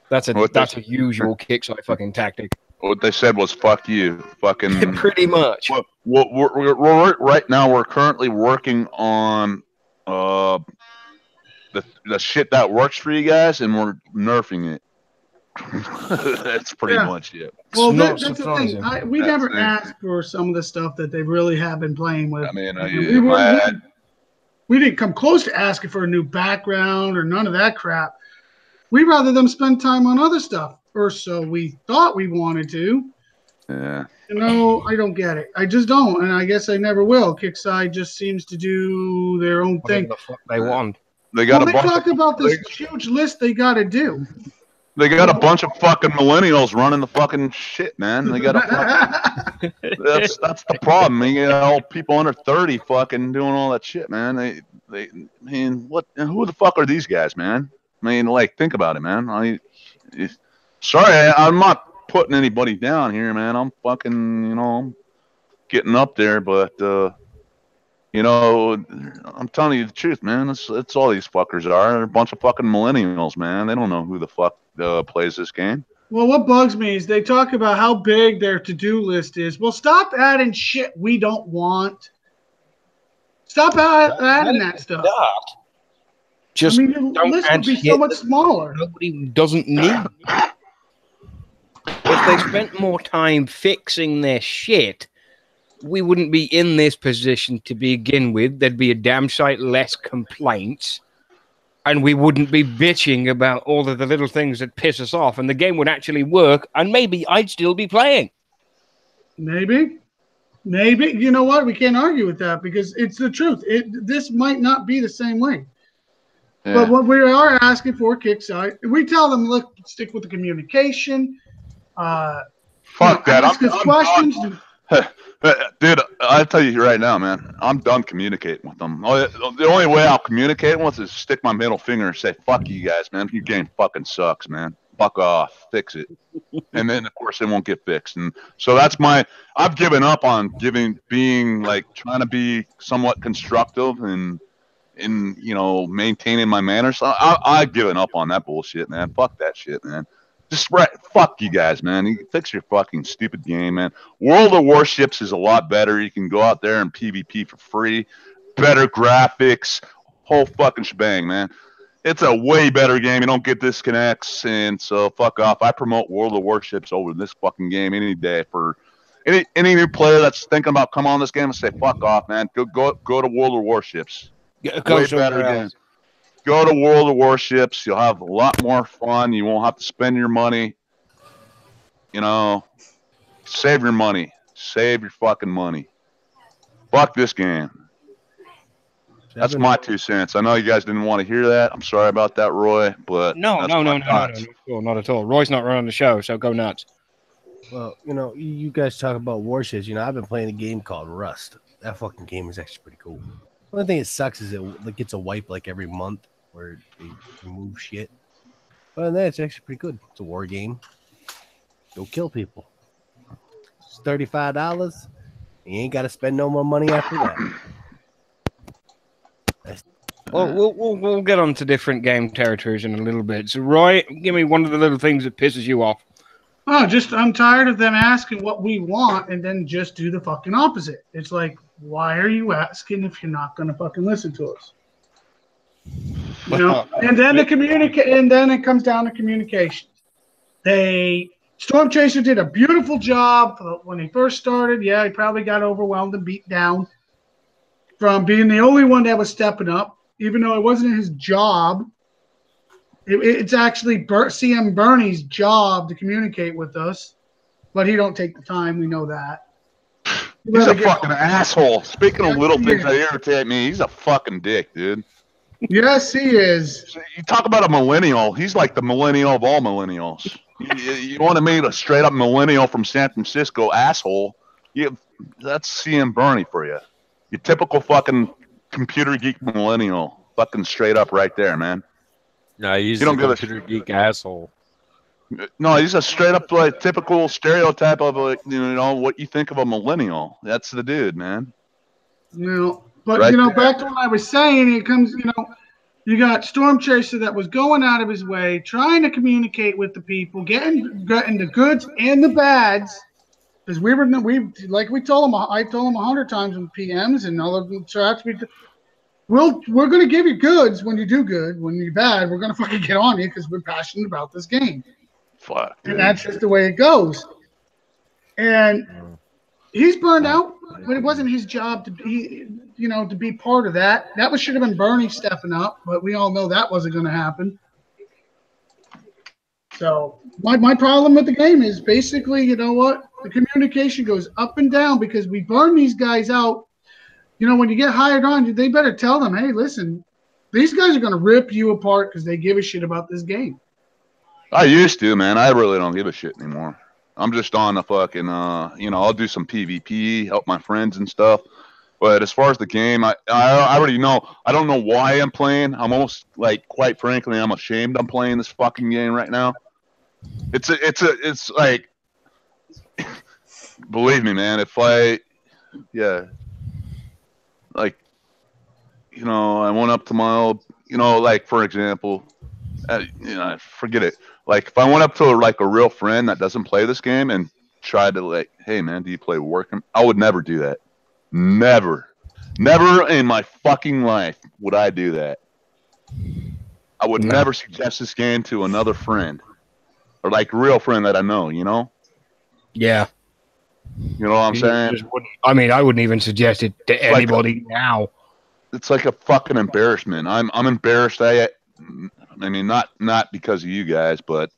That's a usual Kickstarter fucking tactic.
What they said was "fuck you," fucking.
Pretty much.
We're right now. We're currently working on the shit that works for you guys, and we're nerfing it. That's pretty much it.
Well, that's the thing. We never asked for some of the stuff that they really have been playing with.
I mean,
We didn't come close to asking for a new background or none of that crap. We'd rather them spend time on other stuff, or so we thought we wanted to.
Yeah.
I don't get it. I just don't, and I guess I never will. Kickside just seems to do their own thing.
Whatever the fuck they want.
They got
They talk about this huge list they got to do.
They got a bunch of fucking millennials running the fucking shit, man. They got that's the problem. You know, people under 30 fucking doing all that shit, man. I mean, who the fuck are these guys, man? I mean, like, think about it, man. Sorry, I'm not putting anybody down here, man. I'm fucking, I'm getting up there, but I'm telling you the truth, man. It's all these fuckers are. They're a bunch of fucking millennials, man. They don't know who the fuck plays this game.
Well, what bugs me is they talk about how big their to-do list is. Well, stop adding shit we don't want. Stop adding that stuff.
Just
the list would be so much smaller.
Nobody doesn't need. If they spent more time fixing their shit, we wouldn't be in this position to begin with. There'd be a damn sight less complaints, and we wouldn't be bitching about all of the little things that piss us off, and the game would actually work, and maybe I'd still be playing.
Maybe. You know what? We can't argue with that because it's the truth. This might not be the same way. Yeah. But what we are asking for, Kickside, we tell them, look, stick with the communication.
Fuck that.
Ask us questions.
Dude, I'll tell you right now, man. I'm done communicating with them. The only way I'll communicate with is stick my middle finger and say, fuck you guys, man. Your game fucking sucks, man. Fuck off. Fix it. And then, of course, it won't get fixed. And so I've given up on being like trying to be somewhat constructive and maintaining my manners. I've given up on that bullshit, man. Fuck that shit, man. Just fuck you guys, man. You fix your fucking stupid game, man. World of Warships is a lot better. You can go out there and PvP for free. Better graphics. Whole fucking shebang, man. It's a way better game. You don't get disconnects, and so fuck off. I promote World of Warships over this fucking game any day for any new player that's thinking about coming on this game and say fuck off, man. Go to World of Warships. Way better game. Go to World of Warships. You'll have a lot more fun. You won't have to spend your money. Save your money. Save your fucking money. Fuck this game. That's my 2 cents. I know you guys didn't want to hear that. I'm sorry about that, Roy. But
no, not at all. Roy's not running the show, so go nuts.
Well, you guys talk about warships. I've been playing a game called Rust. That fucking game is actually pretty cool. The only thing that sucks is it gets a wipe like every month where they remove shit. But that's actually pretty good. It's a war game. Go kill people. It's $35. You ain't got to spend no more money after that.
Well, we'll get on to different game territories in a little bit. So, Roy, give me one of the little things that pisses you off.
I'm tired of them asking what we want and then just do the fucking opposite. It's like, why are you asking if you're not going to fucking listen to us? And then it comes down to communication. Storm Chaser did a beautiful job when he first started. Yeah, he probably got overwhelmed and beat down from being the only one that was stepping up, even though it wasn't his job. It's actually CM Bernie's job to communicate with us, but he don't take the time. We know that.
He's a fucking asshole. Speaking of little things that irritate me, he's a fucking dick, dude.
Yes, he is.
You talk about a millennial. He's like the millennial of all millennials. You want to meet a straight-up millennial from San Francisco asshole, that's CM Bernie for you. Your typical fucking computer geek millennial. Fucking straight up right there, man.
No, he's a computer geek asshole.
No, he's a straight up like typical stereotype of what you think of a millennial. That's the dude, man.
But right back to what I was saying, it comes, you got Storm Chaser that was going out of his way, trying to communicate with the people, getting the goods and the bads. Because we told him, I told him 100 times in PMs and all of them chats. We're going to give you goods when you do good. When you're bad, we're going to fucking get on you because we're passionate about this game.
Fuck.
And that's just the way it goes. And he's burned out, but it wasn't his job to be. to be part of that. That should have been Bernie stepping up, but we all know that wasn't going to happen. So my problem with the game is basically, you know what? The communication goes up and down because we burn these guys out. When you get hired on, they better tell them, hey, listen, these guys are going to rip you apart because they give a shit about this game.
I used to, man. I really don't give a shit anymore. I'm just on the fucking, I'll do some PvP, help my friends and stuff. But as far as the game, I already know. I don't know why I'm playing. I'm almost like, quite frankly, I'm ashamed I'm playing this fucking game right now. It's like, believe me, man. If I went up to my old, like for example, forget it. Like if I went up to like a real friend that doesn't play this game and tried to like, hey man, do you play Warcraft? I would never do that. Never in my fucking life would I do that. I would never suggest this game to another friend or like a real friend that I know.
Yeah.
You know what I'm saying?
I wouldn't even suggest it to anybody now.
It's like a fucking embarrassment. I'm embarrassed. I mean, not because of you guys, but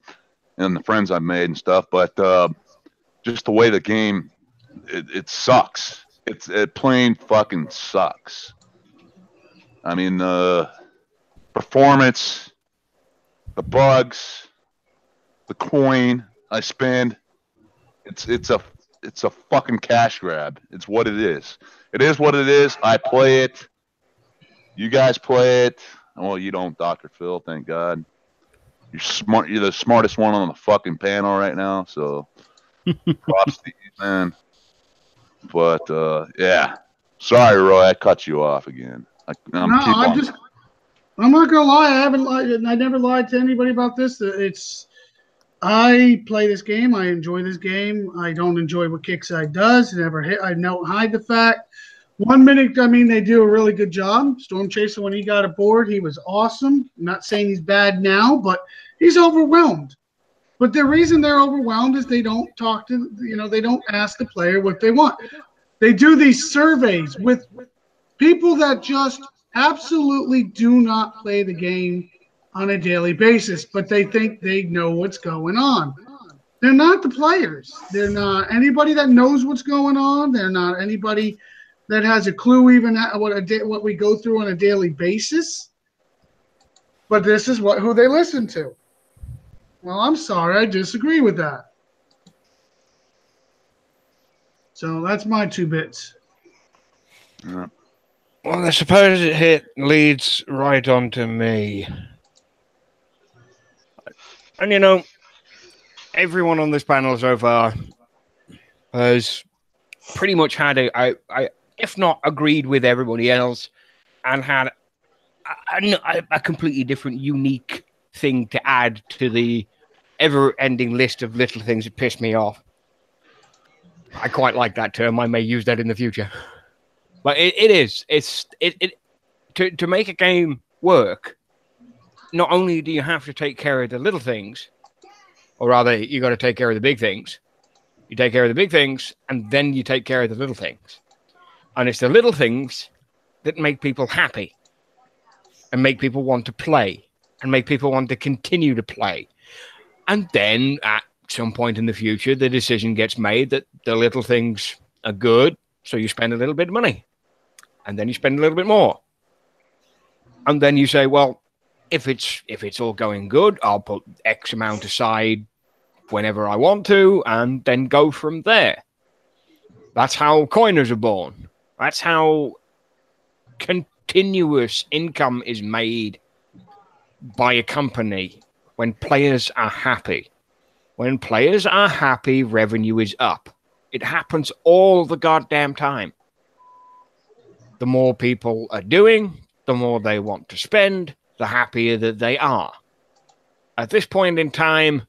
and the friends I've made and stuff, but just the way the game, it sucks. It plain fucking sucks. I mean, the performance, the bugs, the coin I spend, it's a fucking cash grab. It's what it is. It is what it is. I play it. You guys play it. Well, you don't, Dr. Phil, thank God. You're smart. You're the smartest one on the fucking panel right now, so props to you, man. But, yeah. Sorry, Roy, I cut you off again. I'm not
gonna lie. I haven't lied. I never lied to anybody about this. I play this game. I enjoy this game. I don't enjoy what Kickside does. I don't hide the fact. 1 minute, they do a really good job. Storm Chaser, when he got aboard, he was awesome. I'm not saying he's bad now, but he's overwhelmed. But the reason they're overwhelmed is they don't talk to, they don't ask the player what they want. They do these surveys with people that just absolutely do not play the game on a daily basis, but they think they know what's going on. They're not the players. They're not anybody that knows what's going on. They're not anybody that has a clue even what we go through on a daily basis. But this is who they listen to. Well, I'm sorry, I disagree with that. So that's my 2 bits.
Yeah.
Well, I suppose it leads right on to me. And everyone on this panel so far has pretty much had if not agreed with everybody else, and had a completely different, unique thing to add to the ever-ending list of little things that piss me off. I quite like that term. I may use that in the future. But to make a game work, not only do you have to take care of the little things, or rather, you got to take care of the big things. You take care of the big things, and then you take care of the little things. And it's the little things that make people happy, and make people want to play, and make people want to continue to play. And then, at some point in the future, the decision gets made that the little things are good, so you spend a little bit of money. And then you spend a little bit more. And then you say, well, if it's all going good, I'll put X amount aside whenever I want to, and then go from there. That's how coiners are born. That's how continuous income is made by a company when players are happy. When players are happy, revenue is up. It happens all the goddamn time. The more people are doing, the more they want to spend, the happier that they are. At this point in time,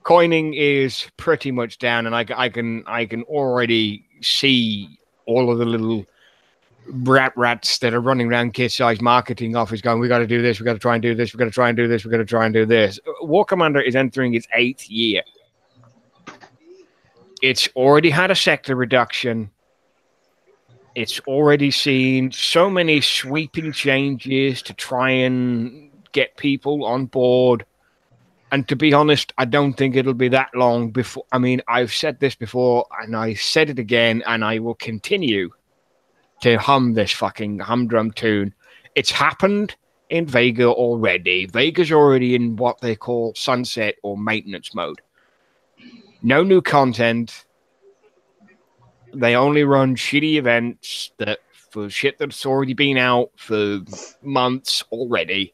coining is pretty much down, and I can already see all of the little rats that are running around Kid-Size marketing office going, we got to do this, we got to try and do this, we got to try and do this, we got to try and do this. War Commander is entering its 8th year. It's already had a sector reduction. It's already seen so many sweeping changes to try and get people on board. And to be honest, I don't think it'll be that long before. I mean, I've said this before, and I said it again, and I will continue to hum this fucking humdrum tune. It's happened in Vega already. Vega's already in what they call sunset or maintenance mode. No new content. They only run shitty events that for shit that's already been out for months already.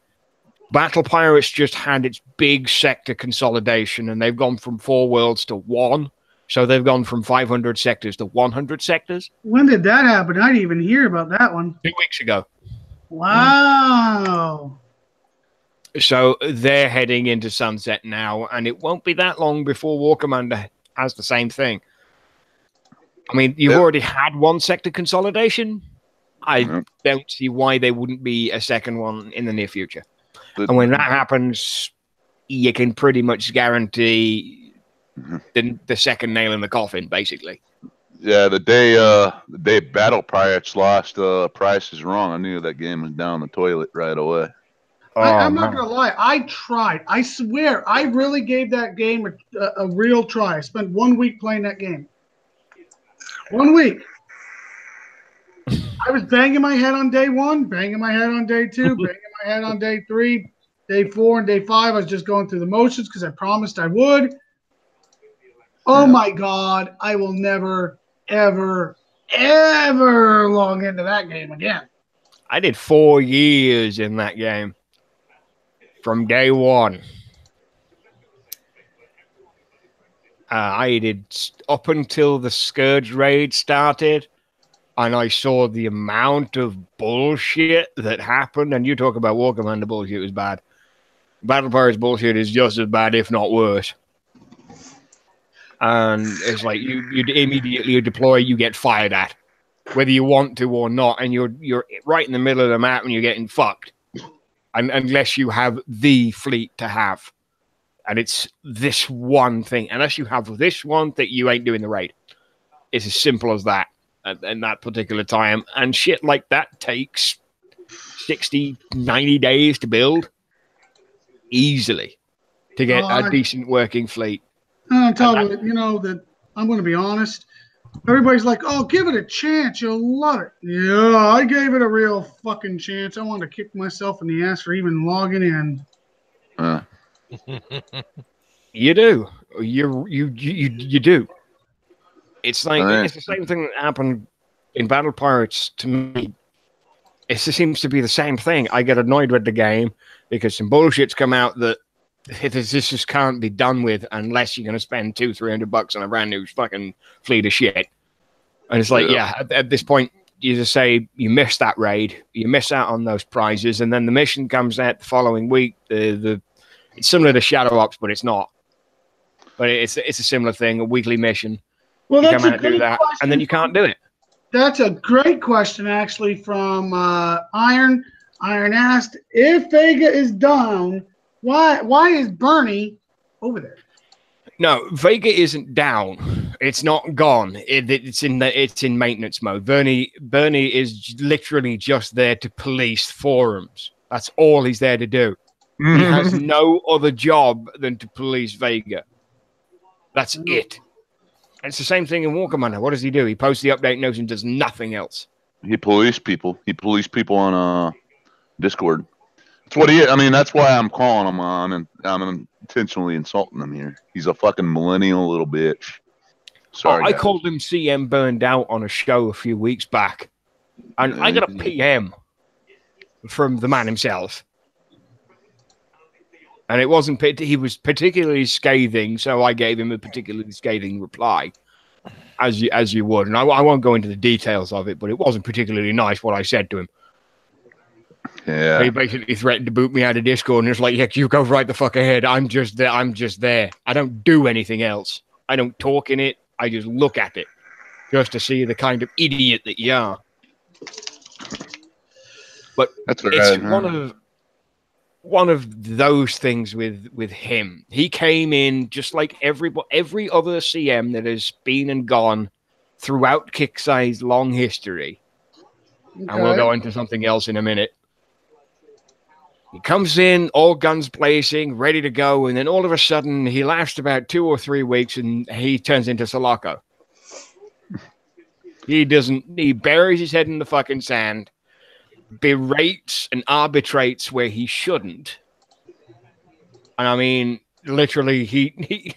Battle Pirates just had its big sector consolidation, and they've gone from 4 worlds to 1. So they've gone from 500 sectors to 100 sectors.
When did that happen? I didn't even hear about that one.
2 weeks ago.
Wow.
So they're heading into sunset now, and it won't be that long before War Commander has the same thing. I mean, you've already had 1 sector consolidation. I don't see why there wouldn't be a second one in the near future. And when that happens, you can pretty much guarantee the second nail in the coffin, basically.
Yeah, the day Battle Pirates lost Price is Wrong, I knew that game was down the toilet right away.
I'm not going to lie. I tried. I swear, I really gave that game a real try. I spent 1 week playing that game. 1 week. I was banging my head on day 1, banging my head on day 2, banging my head on day 3, day 4, and day 5. I was just going through the motions because I promised I would. Oh my God. I will never, ever, ever log into that game again.
I did 4 years in that game. From day 1. I did up until the Scourge raid started, and I saw the amount of bullshit that happened. And you talk about War Commander bullshit was bad. Battle Pirates bullshit is just as bad, if not worse. And it's like you immediately deploy, you get fired at, whether you want to or not, and you're right in the middle of the map and you're getting fucked. And unless you have the fleet to have. And it's this one thing. Unless you have this one thing, you ain't doing the raid. It's as simple as that at that particular time. And shit like that takes 60, 90 days to build. Easily. To get a decent working fleet.
I'm telling you, that I'm going to be honest. Everybody's like, oh, give it a chance. You'll love it. Yeah, I gave it a real fucking chance. I wanted to kick myself in the ass for even logging in.
You do. You do. It's like it's the same thing that happened in Battle Pirates to me. It seems to be the same thing. I get annoyed with the game because some bullshit's come out that this just can't be done with unless you're going to spend $200-300 on a brand new fucking fleet of shit. And it's like, at this point, you just say you miss that raid, you miss out on those prizes, and then the mission comes out the following week. It's similar to Shadow Ops, but it's not. But it's a similar thing, a weekly mission.
Well,
you
that's
come out and do that, and then you can't do it.
That's a great question, actually, from Iron. Iron asked, if Vega is down, why is Bernie over there?
No, Vega isn't down. It's not gone. It's in maintenance mode. Bernie is literally just there to police forums. That's all he's there to do. He has no other job than to police Vega. That's it. And it's the same thing in War Commander. What does he do? He posts the update notes and does nothing else.
He police people. He police people on Discord. That's what he is. I mean, that's why I'm calling him on, and I'm intentionally insulting him here. He's a fucking millennial little bitch. Sorry,
I called him CM Burned Out on a show a few weeks back, and I got a PM from the man himself. And it wasn't, he was particularly scathing, so I gave him a particularly scathing reply, as you would. And I won't go into the details of it, but it wasn't particularly nice what I said to him.
Yeah.
He basically threatened to boot me out of Discord, and it's like, yeah, you go right the fuck ahead. I'm just there. I don't do anything else. I don't talk in it. I just look at it, just to see the kind of idiot that you are. But
that's
it's one of those things with him. He came in just like every other CM that has been and gone throughout Kicksai's long history. and we'll go into something else in a minute. He comes in, all guns blazing, ready to go, and then all of a sudden, he lasts about 2 or 3 weeks, and he turns into Sulaco. He buries his head in the fucking sand, berates and arbitrates where he shouldn't. And I mean, literally, he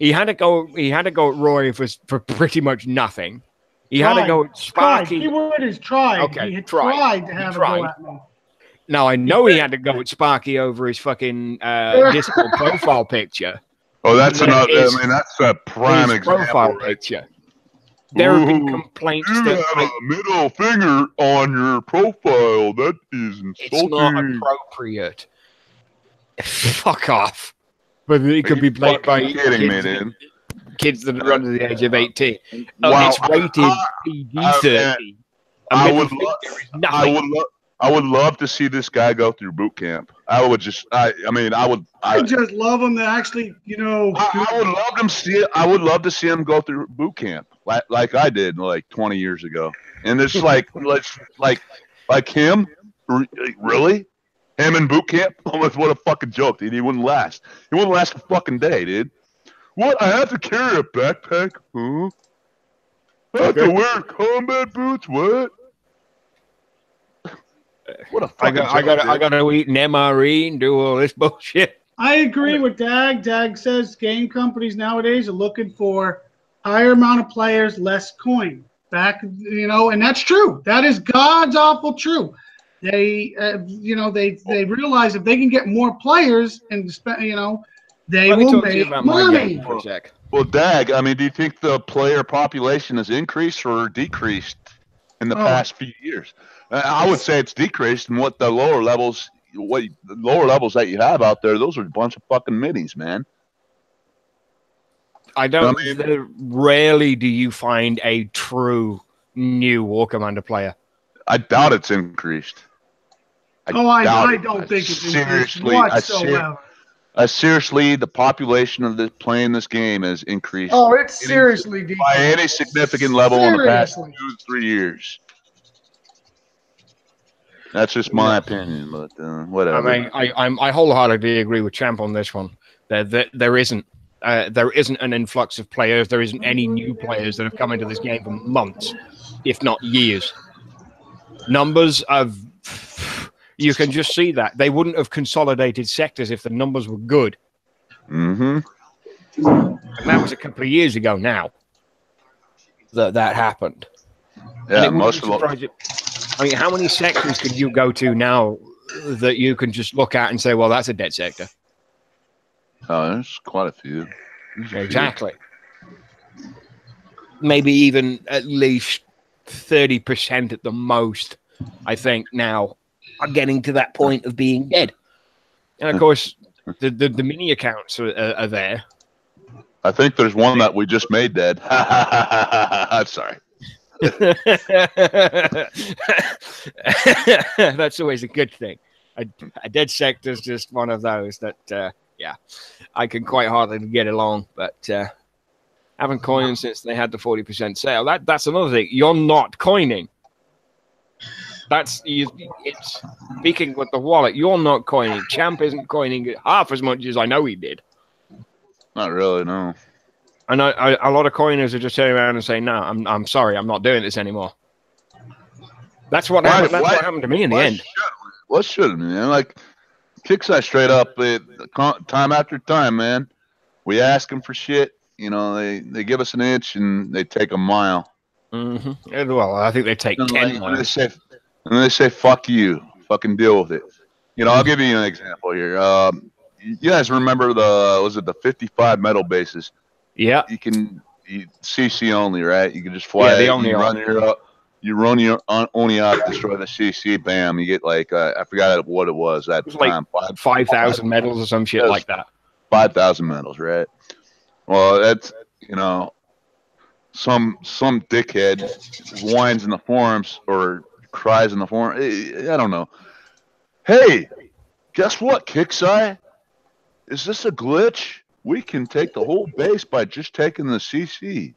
had to go at Roy for pretty much nothing. He had to go at Sparky.
The word is tried.
Okay,
he tried to have a go at me.
Now, I know he had to go at Sparky over his fucking Discord profile picture.
Oh, that's another. I mean, that's a prime example.
Profile picture. There have been complaints
you
that
have a middle finger on your profile. That is insulting.
It's not appropriate. Fuck off. But it could be played by kids that are under the age of 18.
Wow.
It's rated PG-13.
I would love to see this guy go through boot camp. I would just love him to actually, I would love to see him go through boot camp like I did like 20 years ago. And it's like him, really? Him in boot camp? What a fucking joke, dude. He wouldn't last. He wouldn't last a fucking day, dude. What? I have to carry a backpack? Huh? I have to wear combat boots? What? What a fucking
I gotta eat an MRE and do all this bullshit.
I agree with Dag. Dag says game companies nowadays are looking for higher amount of players, less coin. And that's true. That is God's awful true. They, they realize if they can get more players and they will make money.
Well, Dag, I mean, do you think the player population has increased or decreased in the past few years? I would say it's decreased, and what the lower levels that you have out there, those are a bunch of fucking middies, man.
Rarely do you find a true new War Commander player.
I doubt it's increased.
I don't think it's increased whatsoever.
Seriously, the population of playing this game has increased.
Oh, it's seriously decreased.
By any significant level in the past 2 to 3 years. That's just my opinion, but whatever.
I mean, I wholeheartedly agree with Champ on this one. There isn't an influx of players. There isn't any new players that have come into this game for months, if not years. Numbers of, you can just see that they wouldn't have consolidated sectors if the numbers were good.
Mm-hmm.
And that was a couple of years ago now that happened.
Yeah, most of
it. I mean, how many sectors could you go to now that you can just look at and say, well, that's a dead sector?
Oh, there's quite a few.
Exactly. Maybe even at least 30% at the most, I think, now are getting to that point of being dead. And, of course, the mini accounts are there.
I think there's one that we just made dead. I'm sorry.
That's always a good thing. A dead sector is just one of those that, I can quite hardly get along. But haven't coined since they had the 40% sale. That's another thing. You're not coining. It's speaking with the wallet. You're not coining. Champ isn't coining half as much as I know he did.
Not really, no.
And a lot of coiners are just turning around and saying, "No, I'm sorry, I'm not doing this anymore." That's what happened. That's what happened to me in the end.
What should man? Like Kickside straight up, time after time, man. We ask them for shit. They give us an inch and they take a mile.
Mm-hmm. Well, I think they take 10 miles.
And they say, "Fuck you, fucking deal with it." I'll give you an example here. You guys remember the 55 metal bases?
Yeah.
You CC only, right? You can just fly.
Yeah,
you run your Oni up, destroy the CC, bam. You get like I forgot what it was at the time.
5,000 medals or some shit like that.
5,000 medals, right? Well, that's some dickhead whines in the forums or cries in the forum. I don't know. Hey, guess what, Kicksai? Is this a glitch? We can take the whole base by just taking the CC.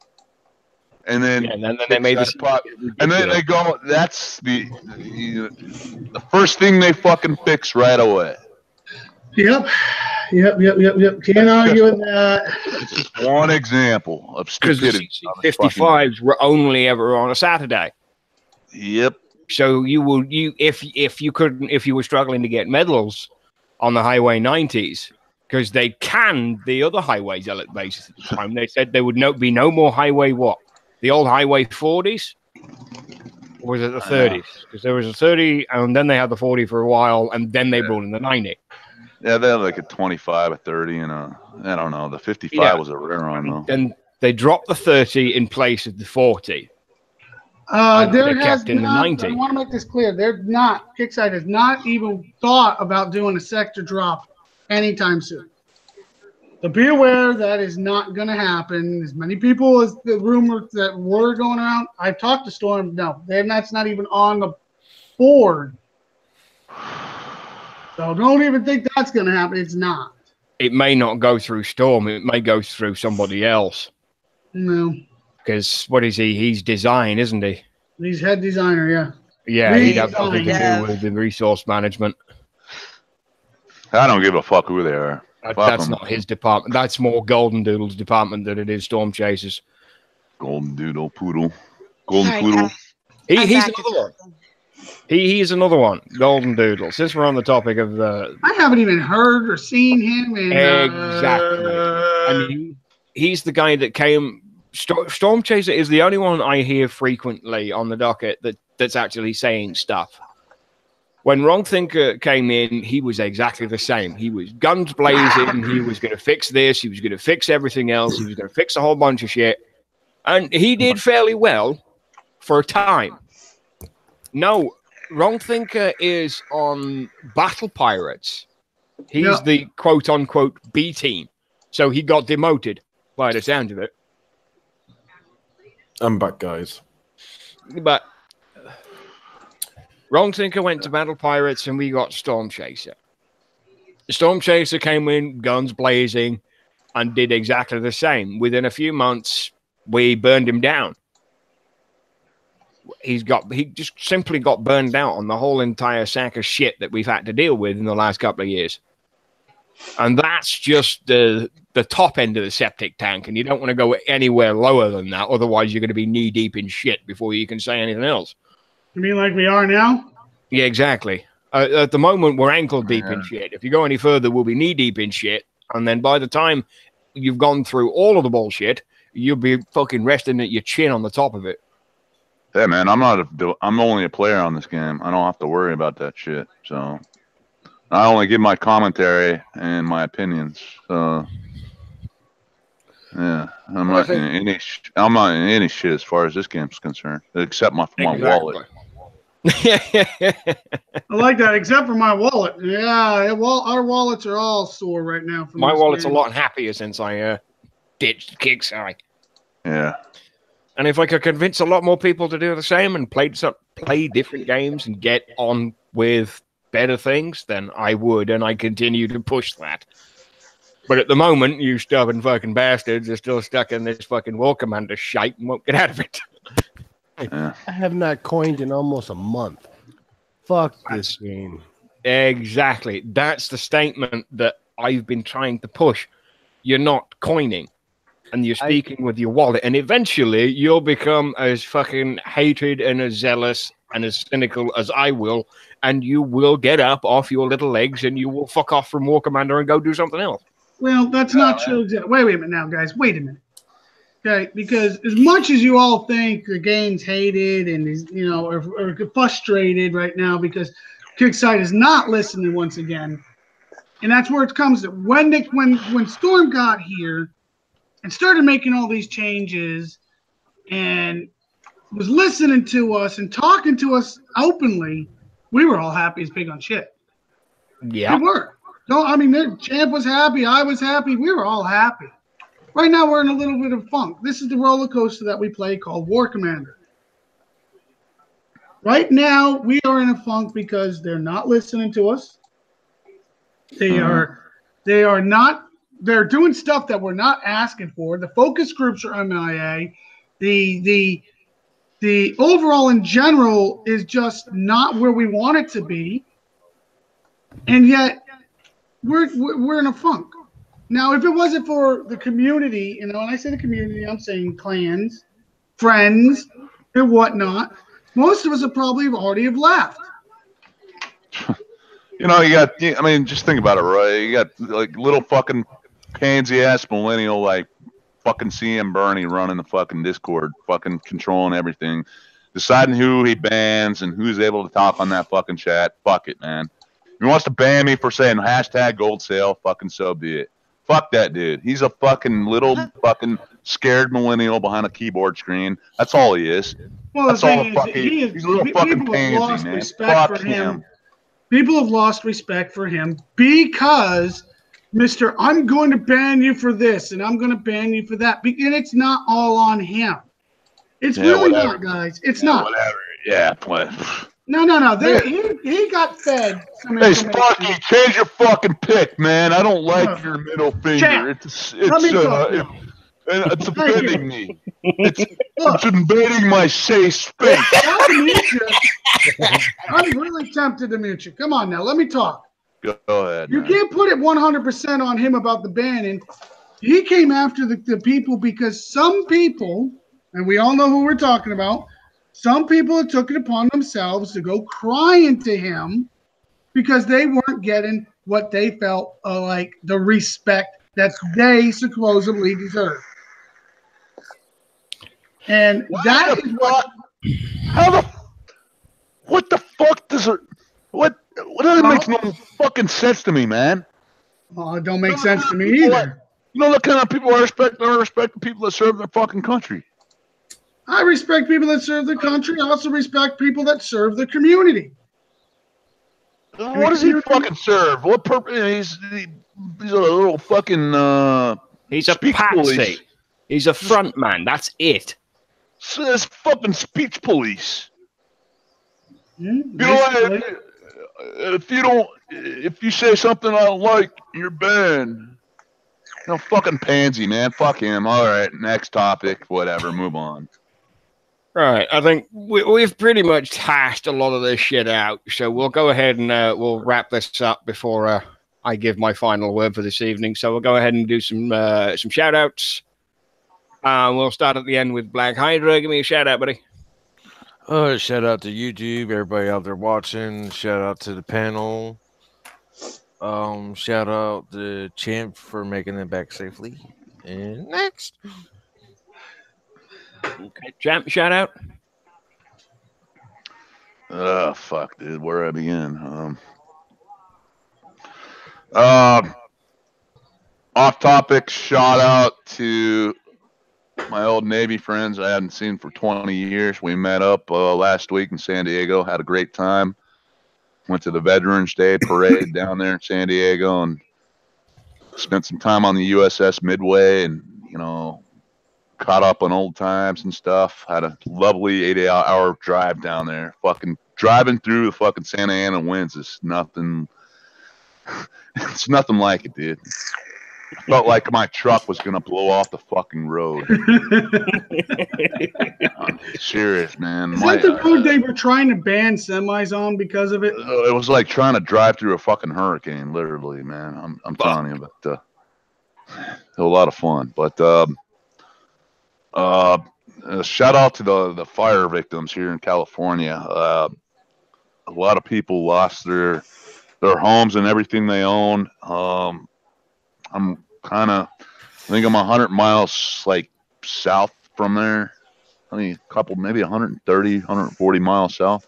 And then,
and then they made this
pot, and then they go. That's the first thing they fucking fix right away.
Yep. Can't argue with that.
It's just one example of stupidity.
Because the 55s were only ever on a Saturday.
Yep.
So if you were struggling to get medals on the Highway 90s, because they canned the other highways at bases at the time. They said there would be no more Highway what? The old Highway 40s? Or was it the 30s? Because there was a 30, and then they had the 40 for a while, and then they brought in the 90.
Yeah, they had like a 25, a 30, and I don't know. The 55 was a rare one, though.
Then they dropped the 30 in place of the 40.
There has
kept in the 90.
I want to make this clear. Kickside has not even thought about doing a sector drop anytime soon. So be aware that is not going to happen. As many people as the rumors that were going around, I've talked to Storm. No, that's not even on the board. So don't even think that's going to happen. It's not.
It may not go through Storm. It may go through somebody else.
No.
Because what is he? He's design, isn't he?
He's head designer, yeah.
Yeah, he'd have something to do with the resource management.
I don't give a fuck who they are.
That's not his department. That's more Golden Doodle's department than it is Storm Chasers.
Golden Doodle Poodle. Golden Poodle.
He's another one. He's another one. Golden Doodle. Since we're on the topic of the...
I haven't even heard or seen him.
Exactly. I mean, he's the guy that came... Storm Chaser is the only one I hear frequently on the docket that's actually saying stuff. When Wrong Thinker came in, he was exactly the same. He was guns blazing. He was going to fix this. He was going to fix everything else. He was going to fix a whole bunch of shit. And he did fairly well for a time. No, Wrong Thinker is on Battle Pirates. He's the quote-unquote B team. So he got demoted by the sound of it.
I'm back, guys.
But Wrong Thinker went to Battle Pirates and we got Storm Chaser. Storm Chaser came in, guns blazing, and did exactly the same. Within a few months, we burned him down. He just simply got burned out on the whole entire sack of shit that we've had to deal with in the last couple of years. And that's just the top end of the septic tank, and you don't want to go anywhere lower than that, otherwise you're going to be knee-deep in shit before you can say anything else.
You mean like we are now?
Yeah, exactly. At the moment, we're ankle-deep in shit. If you go any further, we'll be knee-deep in shit, and then by the time you've gone through all of the bullshit, you'll be fucking resting at your chin on the top of it.
Hey, man, I'm only a player on this game. I don't have to worry about that shit, so... I only give my commentary and my opinions. So, yeah, I'm not in any shit as far as this game's concerned, except my wallet.
I like that, except for my wallet. Yeah, our wallets are all sore right now.
My wallet's a lot happier since I ditched Kickside.
Yeah.
And if I could convince a lot more people to do the same and play different games and get on with better things, then I would, and I continue to push that. But at the moment, you stubborn fucking bastards are still stuck in this fucking War Commander shite and won't get out of it.
I have not coined in almost a month. Fuck this game.
Exactly. That's the statement that I've been trying to push. You're not coining, and you're speaking with your wallet, and eventually you'll become as fucking hated and as zealous and as cynical as I will, and you will get up off your little legs and you will fuck off from War Commander and go do something else.
Well, that's not true. Wait a minute now, guys. Wait a minute. Okay, because as much as you all think the game's hated and is, or frustrated right now because Kickside is not listening once again, and that's where it comes to when Storm got here and started making all these changes and was listening to us and talking to us openly, we were all happy as pig on shit.
Yeah.
We were. No, I mean, Champ was happy. I was happy. We were all happy. Right now, we're in a little bit of funk. This is the roller coaster that we play called War Commander. Right now, we are in a funk because they're not listening to us. They're doing stuff that we're not asking for. The focus groups are MIA. The overall in general is just not where we want it to be, and yet we're in a funk. Now, if it wasn't for the community, when I say the community, I'm saying clans, friends, and whatnot, most of us would probably already have left.
Just think about it, Roy. You got like little fucking pansy ass millennial like fucking CM Bernie running the fucking Discord, fucking controlling everything, deciding who he bans and who's able to talk on that fucking chat. Fuck it, man. If he wants to ban me for saying hashtag gold sale, fucking so be it. Fuck that dude. He's a fucking little fucking scared millennial behind a keyboard screen. That's all he is.
Well,
That's all the fucking. He's a little fucking pansy, man. Fuck him.
People have lost respect for him because, Mr. I'm going to ban you for this and I'm going to ban you for that. And it's not all on him. It's really not, guys. It's not.
Whatever. Yeah, but.
No. He got fed.
Hey, Sparky, change your fucking pick, man. I don't like your middle finger. It's offending me. It's invading my safe space.
I'm really tempted to mute you. Come on now, let me talk.
Go ahead.
You can't put it 100% on him about the banning. He came after the people because some people, and we all know who we're talking about, some people took it upon themselves to go crying to him because they weren't getting what they felt like the respect that they supposedly deserve. And that is what.
What the fuck does it? What doesn't make no fucking sense to me, man?
Well, it don't make sense to me either.
You know the kind of people I respect. I respect the people that serve their fucking country.
I respect people that serve the country. I also respect people that serve the community.
What does he fucking serve? What purpose? He's a little fucking.
He's a patsy. He's a front man. That's it.
So it's fucking speech police. You know, if you say something I don't like, you're banned. No fucking pansy, man. Fuck him. All right, next topic. Whatever. Move on.
Right, I think we've pretty much hashed a lot of this shit out, so we'll go ahead and we'll wrap this up before I give my final word for this evening. So we'll go ahead and do some shout-outs. We'll start at the end with Black Hydra. Give me a shout-out, buddy.
Shout out to YouTube, everybody out there watching. Shout out to the panel. Shout out to Champ for making it back safely. And next.
Okay, Champ, shout out.
Fuck, dude. Where do I begin? Off topic, shout out to my old Navy friends I hadn't seen for 20 years. We met up last week in San Diego, had a great time. Went to the Veterans Day parade down there in San Diego and spent some time on the USS Midway and, caught up on old times and stuff. Had a lovely 8-hour drive down there. Fucking driving through the fucking Santa Ana winds is nothing. It's nothing like it, dude. I felt like my truck was gonna blow off the fucking road. I'm serious, man.
Is that the road they were trying to ban semis on because of it?
It was like trying to drive through a fucking hurricane, literally, man. I'm telling you, but a lot of fun. But shout out to the fire victims here in California. A lot of people lost their homes and everything they own. I think I'm 100 miles like south from there. I mean, maybe 130, 140 miles south.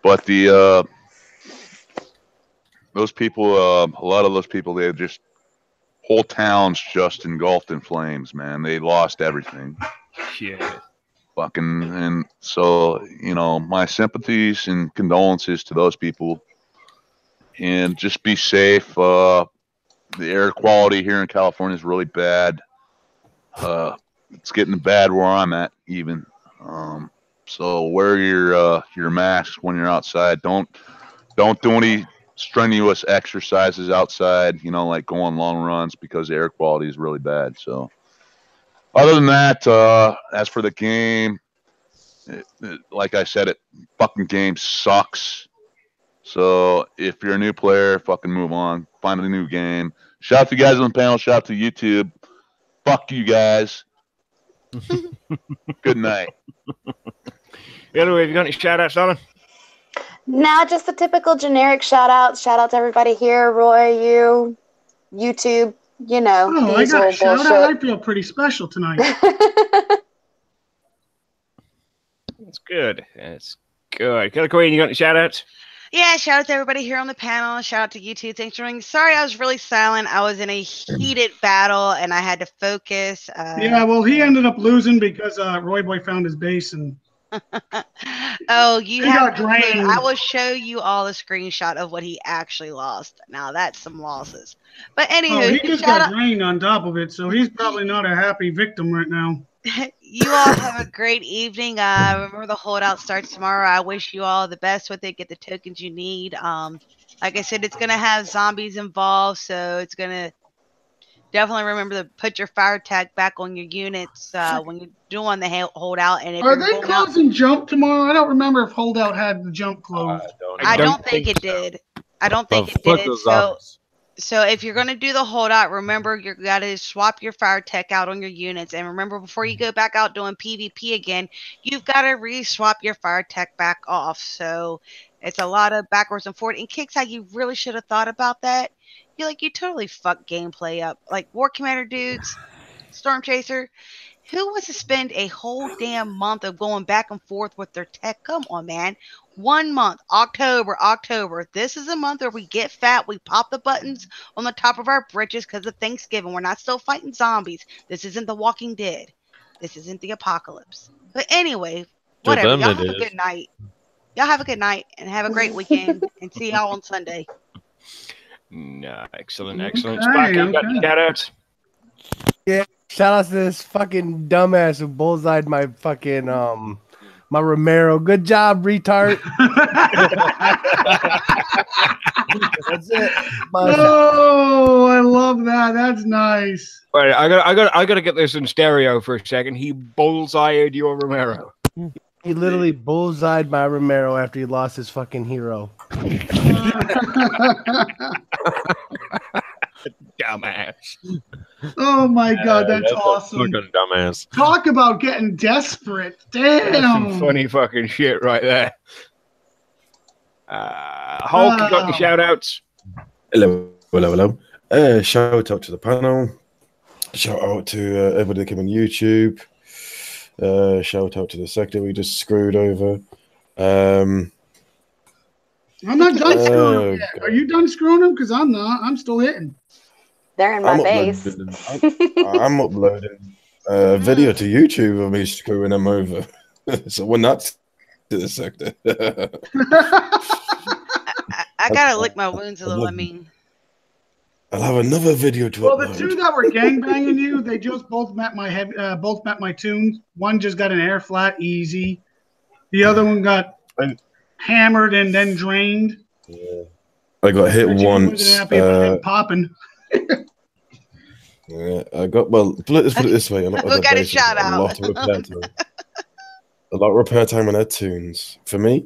But those people, a lot of those people, they just whole towns just engulfed in flames, man. They lost everything.
Yeah.
And so, my sympathies and condolences to those people. And just be safe. The air quality here in California is really bad. It's getting bad where I'm at, even. So wear your mask when you're outside. Don't do any strenuous exercises outside. Like go on long runs because the air quality is really bad. So Other than that, as for the game, like I said, it fucking game sucks. So if you're a new player, fucking move on. Find a new game. Shout out to you guys on the panel. Shout out to YouTube. Fuck you guys. Good night.
Anyway, have you got any shout outs, darling?
Nah, just the typical generic shout out. Shout out to everybody here, Roy, you, YouTube, you know.
Oh, I got a shout out. I feel pretty special tonight.
That's good. That's good. Killer Queen, you got any shout outs?
Yeah, shout out to everybody here on the panel. Shout out to you too. Thanks for joining. Sorry, I was really silent. I was in a heated battle and I had to focus.
Yeah, well, he ended up losing because Roy Boy found his base and.
Oh, you have
got drained.
I will show you all a screenshot of what he actually lost. Now that's some losses. But anywho,
he just got drained on top of it, so he's probably not a happy victim right now.
You all have a great evening. Remember the holdout starts tomorrow. I wish you all the best with it. Get the tokens you need. Like I said, it's gonna have zombies involved, so it's gonna definitely remember to put your fire tag back on your units when you're doing the holdout. And if
are they closing jump tomorrow? I don't remember if holdout had the jump closed.
I don't think it did. I don't think it did. So if you're going to do the holdout, remember you got to swap your fire tech out on your units. And remember, before you go back out doing PvP again, you've got to re-swap your fire tech back off. So it's a lot of backwards and forward. And Kicks, how you really should have thought about that. You totally fucked gameplay up. Like War Commander dudes, Storm Chaser. Who wants to spend a whole damn month of going back and forth with their tech? Come on, man. 1 month, October. This is a month where we get fat. We pop the buttons on the top of our britches because of Thanksgiving. We're not still fighting zombies. This isn't The Walking Dead. This isn't the apocalypse. But anyway, whatever. Y'all have a good night. Y'all have a good night and have a great weekend. And see y'all on Sunday.
No, excellent. Spock, you got any shout-outs?
Yeah, shout out to this fucking dumbass who bullseyed my fucking my Romero. Good job, retard. That's it.
Oh, I love that. That's nice.
Wait, I gotta get this in stereo for a second. He bullseyed your Romero.
He literally bullseyed my Romero after he lost his fucking hero.
Dumbass.
Oh my god, that's awesome.
Fucking dumbass.
Talk about getting desperate. Damn.
That's some funny fucking shit right there. Hulk, you got any shout outs?
Hello. Shout out to the panel. Shout out to everybody that came on YouTube. Shout out to the sector we just screwed over.
I'm not done screwing them yet. Are you done screwing them? Because I'm not. I'm still hitting.
They're in my base.
I'm uploading a video to YouTube of me screwing them over. So we're not to the sector.
I gotta lick my wounds a little. I mean,
I'll have another video to upload.
The two that were gangbanging you, they just both met my tunes. One just got an air flat easy. The other one got hammered and then drained.
Yeah. I got hit once.
Popping.
Yeah, I got let's put it this way. A lot of
got a shout out.
A lot of repair time. A lot of repair time on their tunes. For me,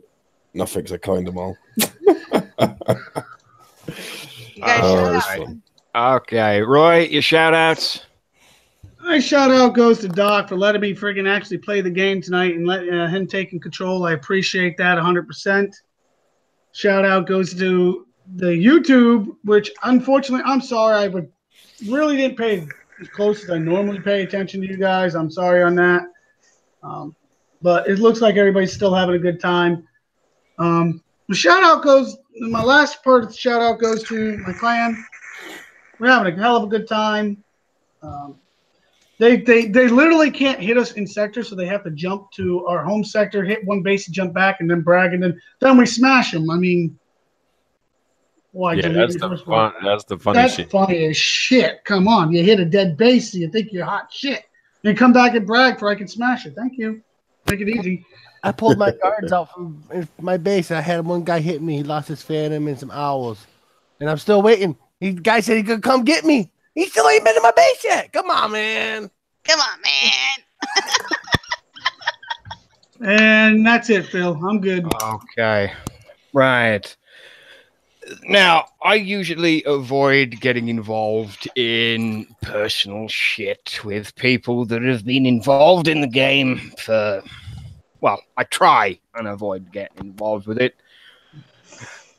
nothing's a kind of all.
You guys shout out.
Okay, Roy, your shout outs.
My shout out goes to Doc for letting me friggin' actually play the game tonight and let him taking control. I appreciate that 100%. Shout out goes to the YouTube, which unfortunately, I'm sorry, I really didn't pay as close as I normally pay attention to you guys. I'm sorry on that. But it looks like everybody's still having a good time. The shout out goes, my last part of the shout out goes to my clan. We're having a hell of a good time. They literally can't hit us in sector, so they have to jump to our home sector, hit one base, and jump back, and then brag, and then we smash them. I mean,
that's the fun. That's the funny shit.
That's funny as shit. Come on, you hit a dead base, you think you're hot shit, then come back and brag for I can smash it. Thank you. Make it easy.
I pulled my guards out from my base. I had one guy hit me. He lost his phantom and some owls, and I'm still waiting. The guy said he could come get me. He still ain't been in my base yet. Come on, man.
Come on, man.
And that's it, Phil. I'm good.
Okay. Right. Now, I usually avoid getting involved in personal shit with people that have been involved in the game for... Well, I try and avoid getting involved with it.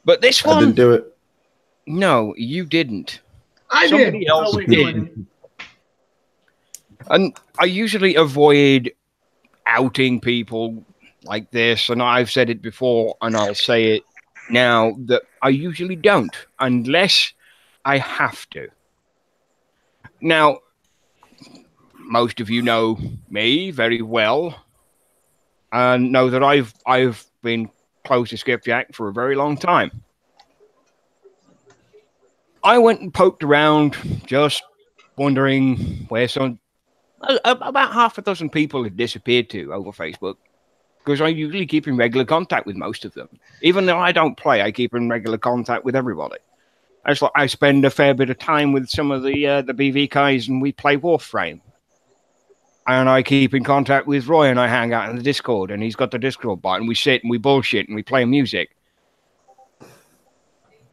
But this one...
I didn't do it.
No, you didn't.
Somebody
did. Else did. And I usually avoid outing people like this, and I've said it before, and I'll say it now, that I usually don't, unless I have to. Now, most of you know me very well, and know that I've been close to Skipjack for a very long time. I went and poked around, just wondering where about half a dozen people had disappeared to over Facebook, because I usually keep in regular contact with most of them. Even though I don't play, I keep in regular contact with everybody. I spend a fair bit of time with some of the BV guys, and we play Warframe. And I keep in contact with Roy, and I hang out in the Discord, and he's got the Discord bot, and we sit and we bullshit and we play music.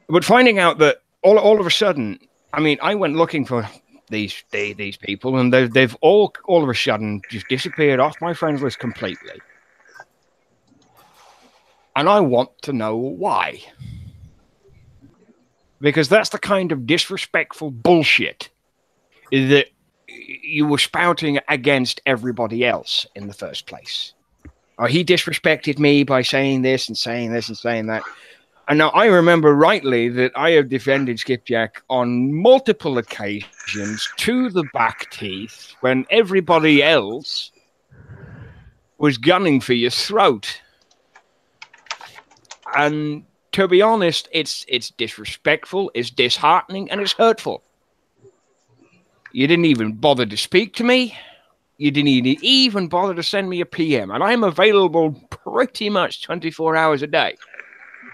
But finding out that all of a sudden, I mean, I went looking for these people, and they've all of a sudden just disappeared off my friends list completely. And I want to know why. Because that's the kind of disrespectful bullshit that you were spouting against everybody else in the first place. Or he disrespected me by saying this and saying this and saying that. And now I remember rightly that I have defended Skipjack on multiple occasions to the back teeth when everybody else was gunning for your throat. And to be honest, it's disrespectful, it's disheartening, and it's hurtful. You didn't even bother to speak to me. You didn't even bother to send me a PM. And I'm available pretty much 24 hours a day.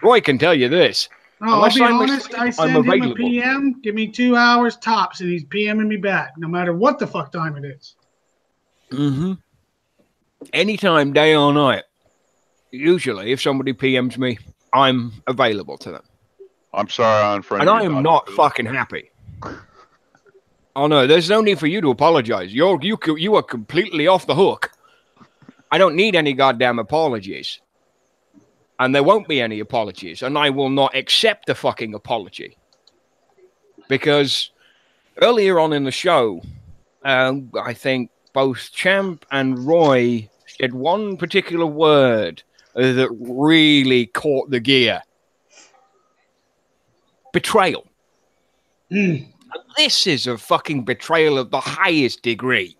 Roy can tell you this.
Oh, I'll be honest, I send him a PM, give me 2 hours tops, and he's PMing me back, no matter what the fuck time it is.
Mm-hmm. Anytime, day or night. Usually, if somebody PMs me, I'm available to them.
I'm sorry, I'm friend.
And I am not fucking happy. Oh no, there's no need for you to apologize. You are completely off the hook. I don't need any goddamn apologies. And there won't be any apologies. And I will not accept a fucking apology. Because earlier on in the show, I think both Champ and Roy said one particular word that really caught the gear. Betrayal.
Mm.
This is a fucking betrayal of the highest degree.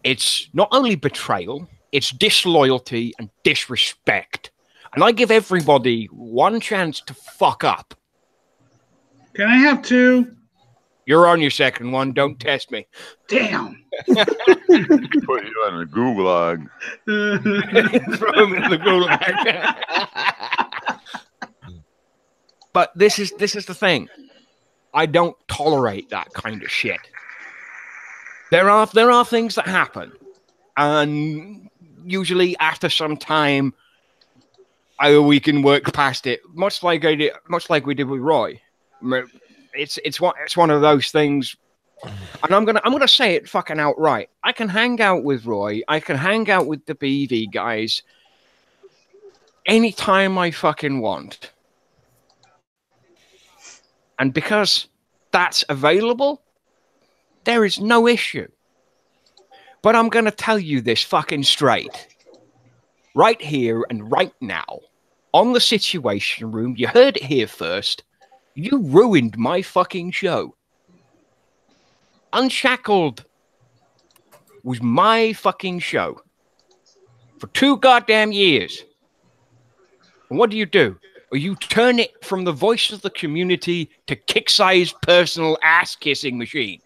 It's not only betrayal, it's disloyalty and disrespect. And I give everybody one chance to fuck up.
Can I have two?
You're on your second one. Don't test me.
Damn.
Put you in a gulag.
Throw him in the gulag. But this is the thing. I don't tolerate that kind of shit. There are things that happen, and usually after some time, we can work past it. Much like we did with Roy. It's one of those things, and I'm gonna say it fucking outright. I can hang out with Roy. I can hang out with the BV guys anytime I fucking want. And because that's available, there is no issue. But I'm going to tell you this fucking straight. Right here and right now, on the Situation Room, you heard it here first, you ruined my fucking show. Unshackled was my fucking show. For 2 goddamn years. And what do? Or you turn it from the voice of the community to kick-sized personal ass-kissing machine.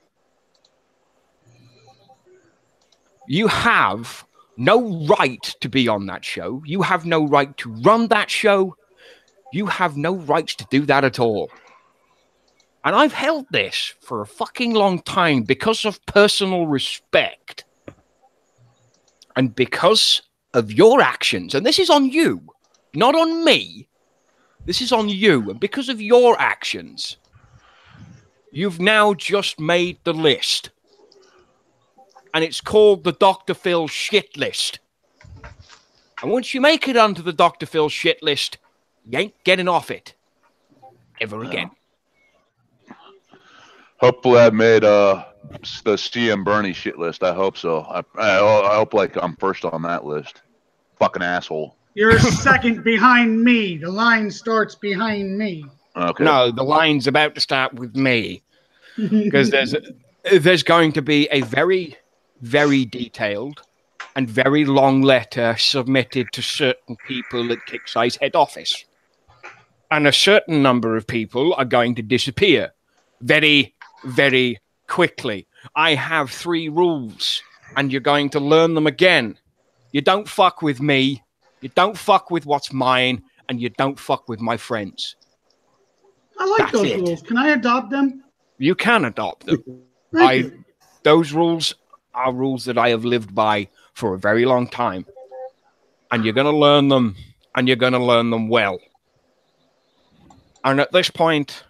You have no right to be on that show. You have no right to run that show. You have no rights to do that at all. And I've held this for a fucking long time because of personal respect. And because of your actions. And this is on you, not on me. This is on you. And because of your actions, you've now just made the list. And it's called the Dr. Phil shit list. And once you make it onto the Dr. Phil shit list, you ain't getting off it ever again.
Hopefully I made the CM Bernie shit list. I hope so. I hope like I'm first on that list. Fucking asshole.
You're second behind me. The line starts behind me.
Okay.
No, the line's about to start with me. Because there's going to be a very, very detailed and very long letter submitted to certain people at Kicksai's head office. And a certain number of people are going to disappear very, very quickly. I have 3 rules, and you're going to learn them again. You don't fuck with me, you don't fuck with what's mine, and you don't fuck with my friends.
I like those rules. Can I adopt them?
You can adopt them. Those rules are rules that I have lived by for a very long time. And you're going to learn them, and you're going to learn them well. And at this point,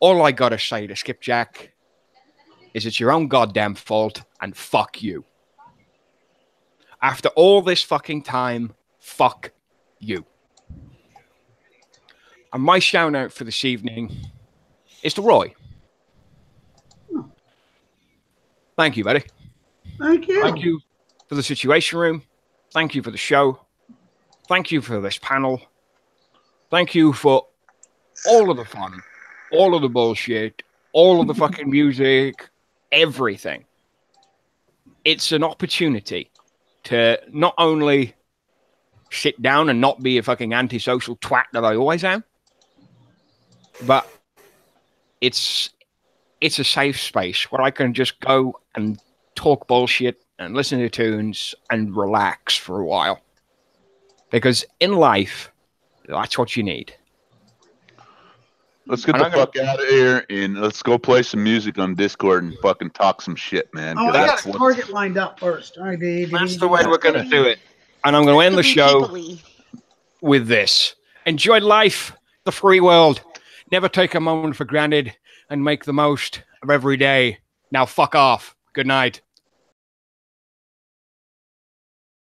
all I got to say to Skipjack is it's your own goddamn fault, and fuck you. After all this fucking time, fuck you. And my shout out for this evening is to Roy. Thank you, buddy.
Thank you.
Thank you for the Situation Room. Thank you for the show. Thank you for this panel. Thank you for all of the fun, all of the bullshit, all of the fucking music, everything. It's an opportunity to not only sit down and not be a fucking antisocial twat that I always am, but it's a safe space where I can just go and talk bullshit and listen to tunes and relax for a while. Because in life, that's what you need.
Let's get the fuck out of here and let's go play some music on Discord and fucking talk some shit, man.
Oh, I got a target lined up first. All right,
that's the way we're going to do it. And I'm going to end the show with this. Enjoy life, the free world. Never take a moment for granted and make the most of every day. Now fuck off. Good night.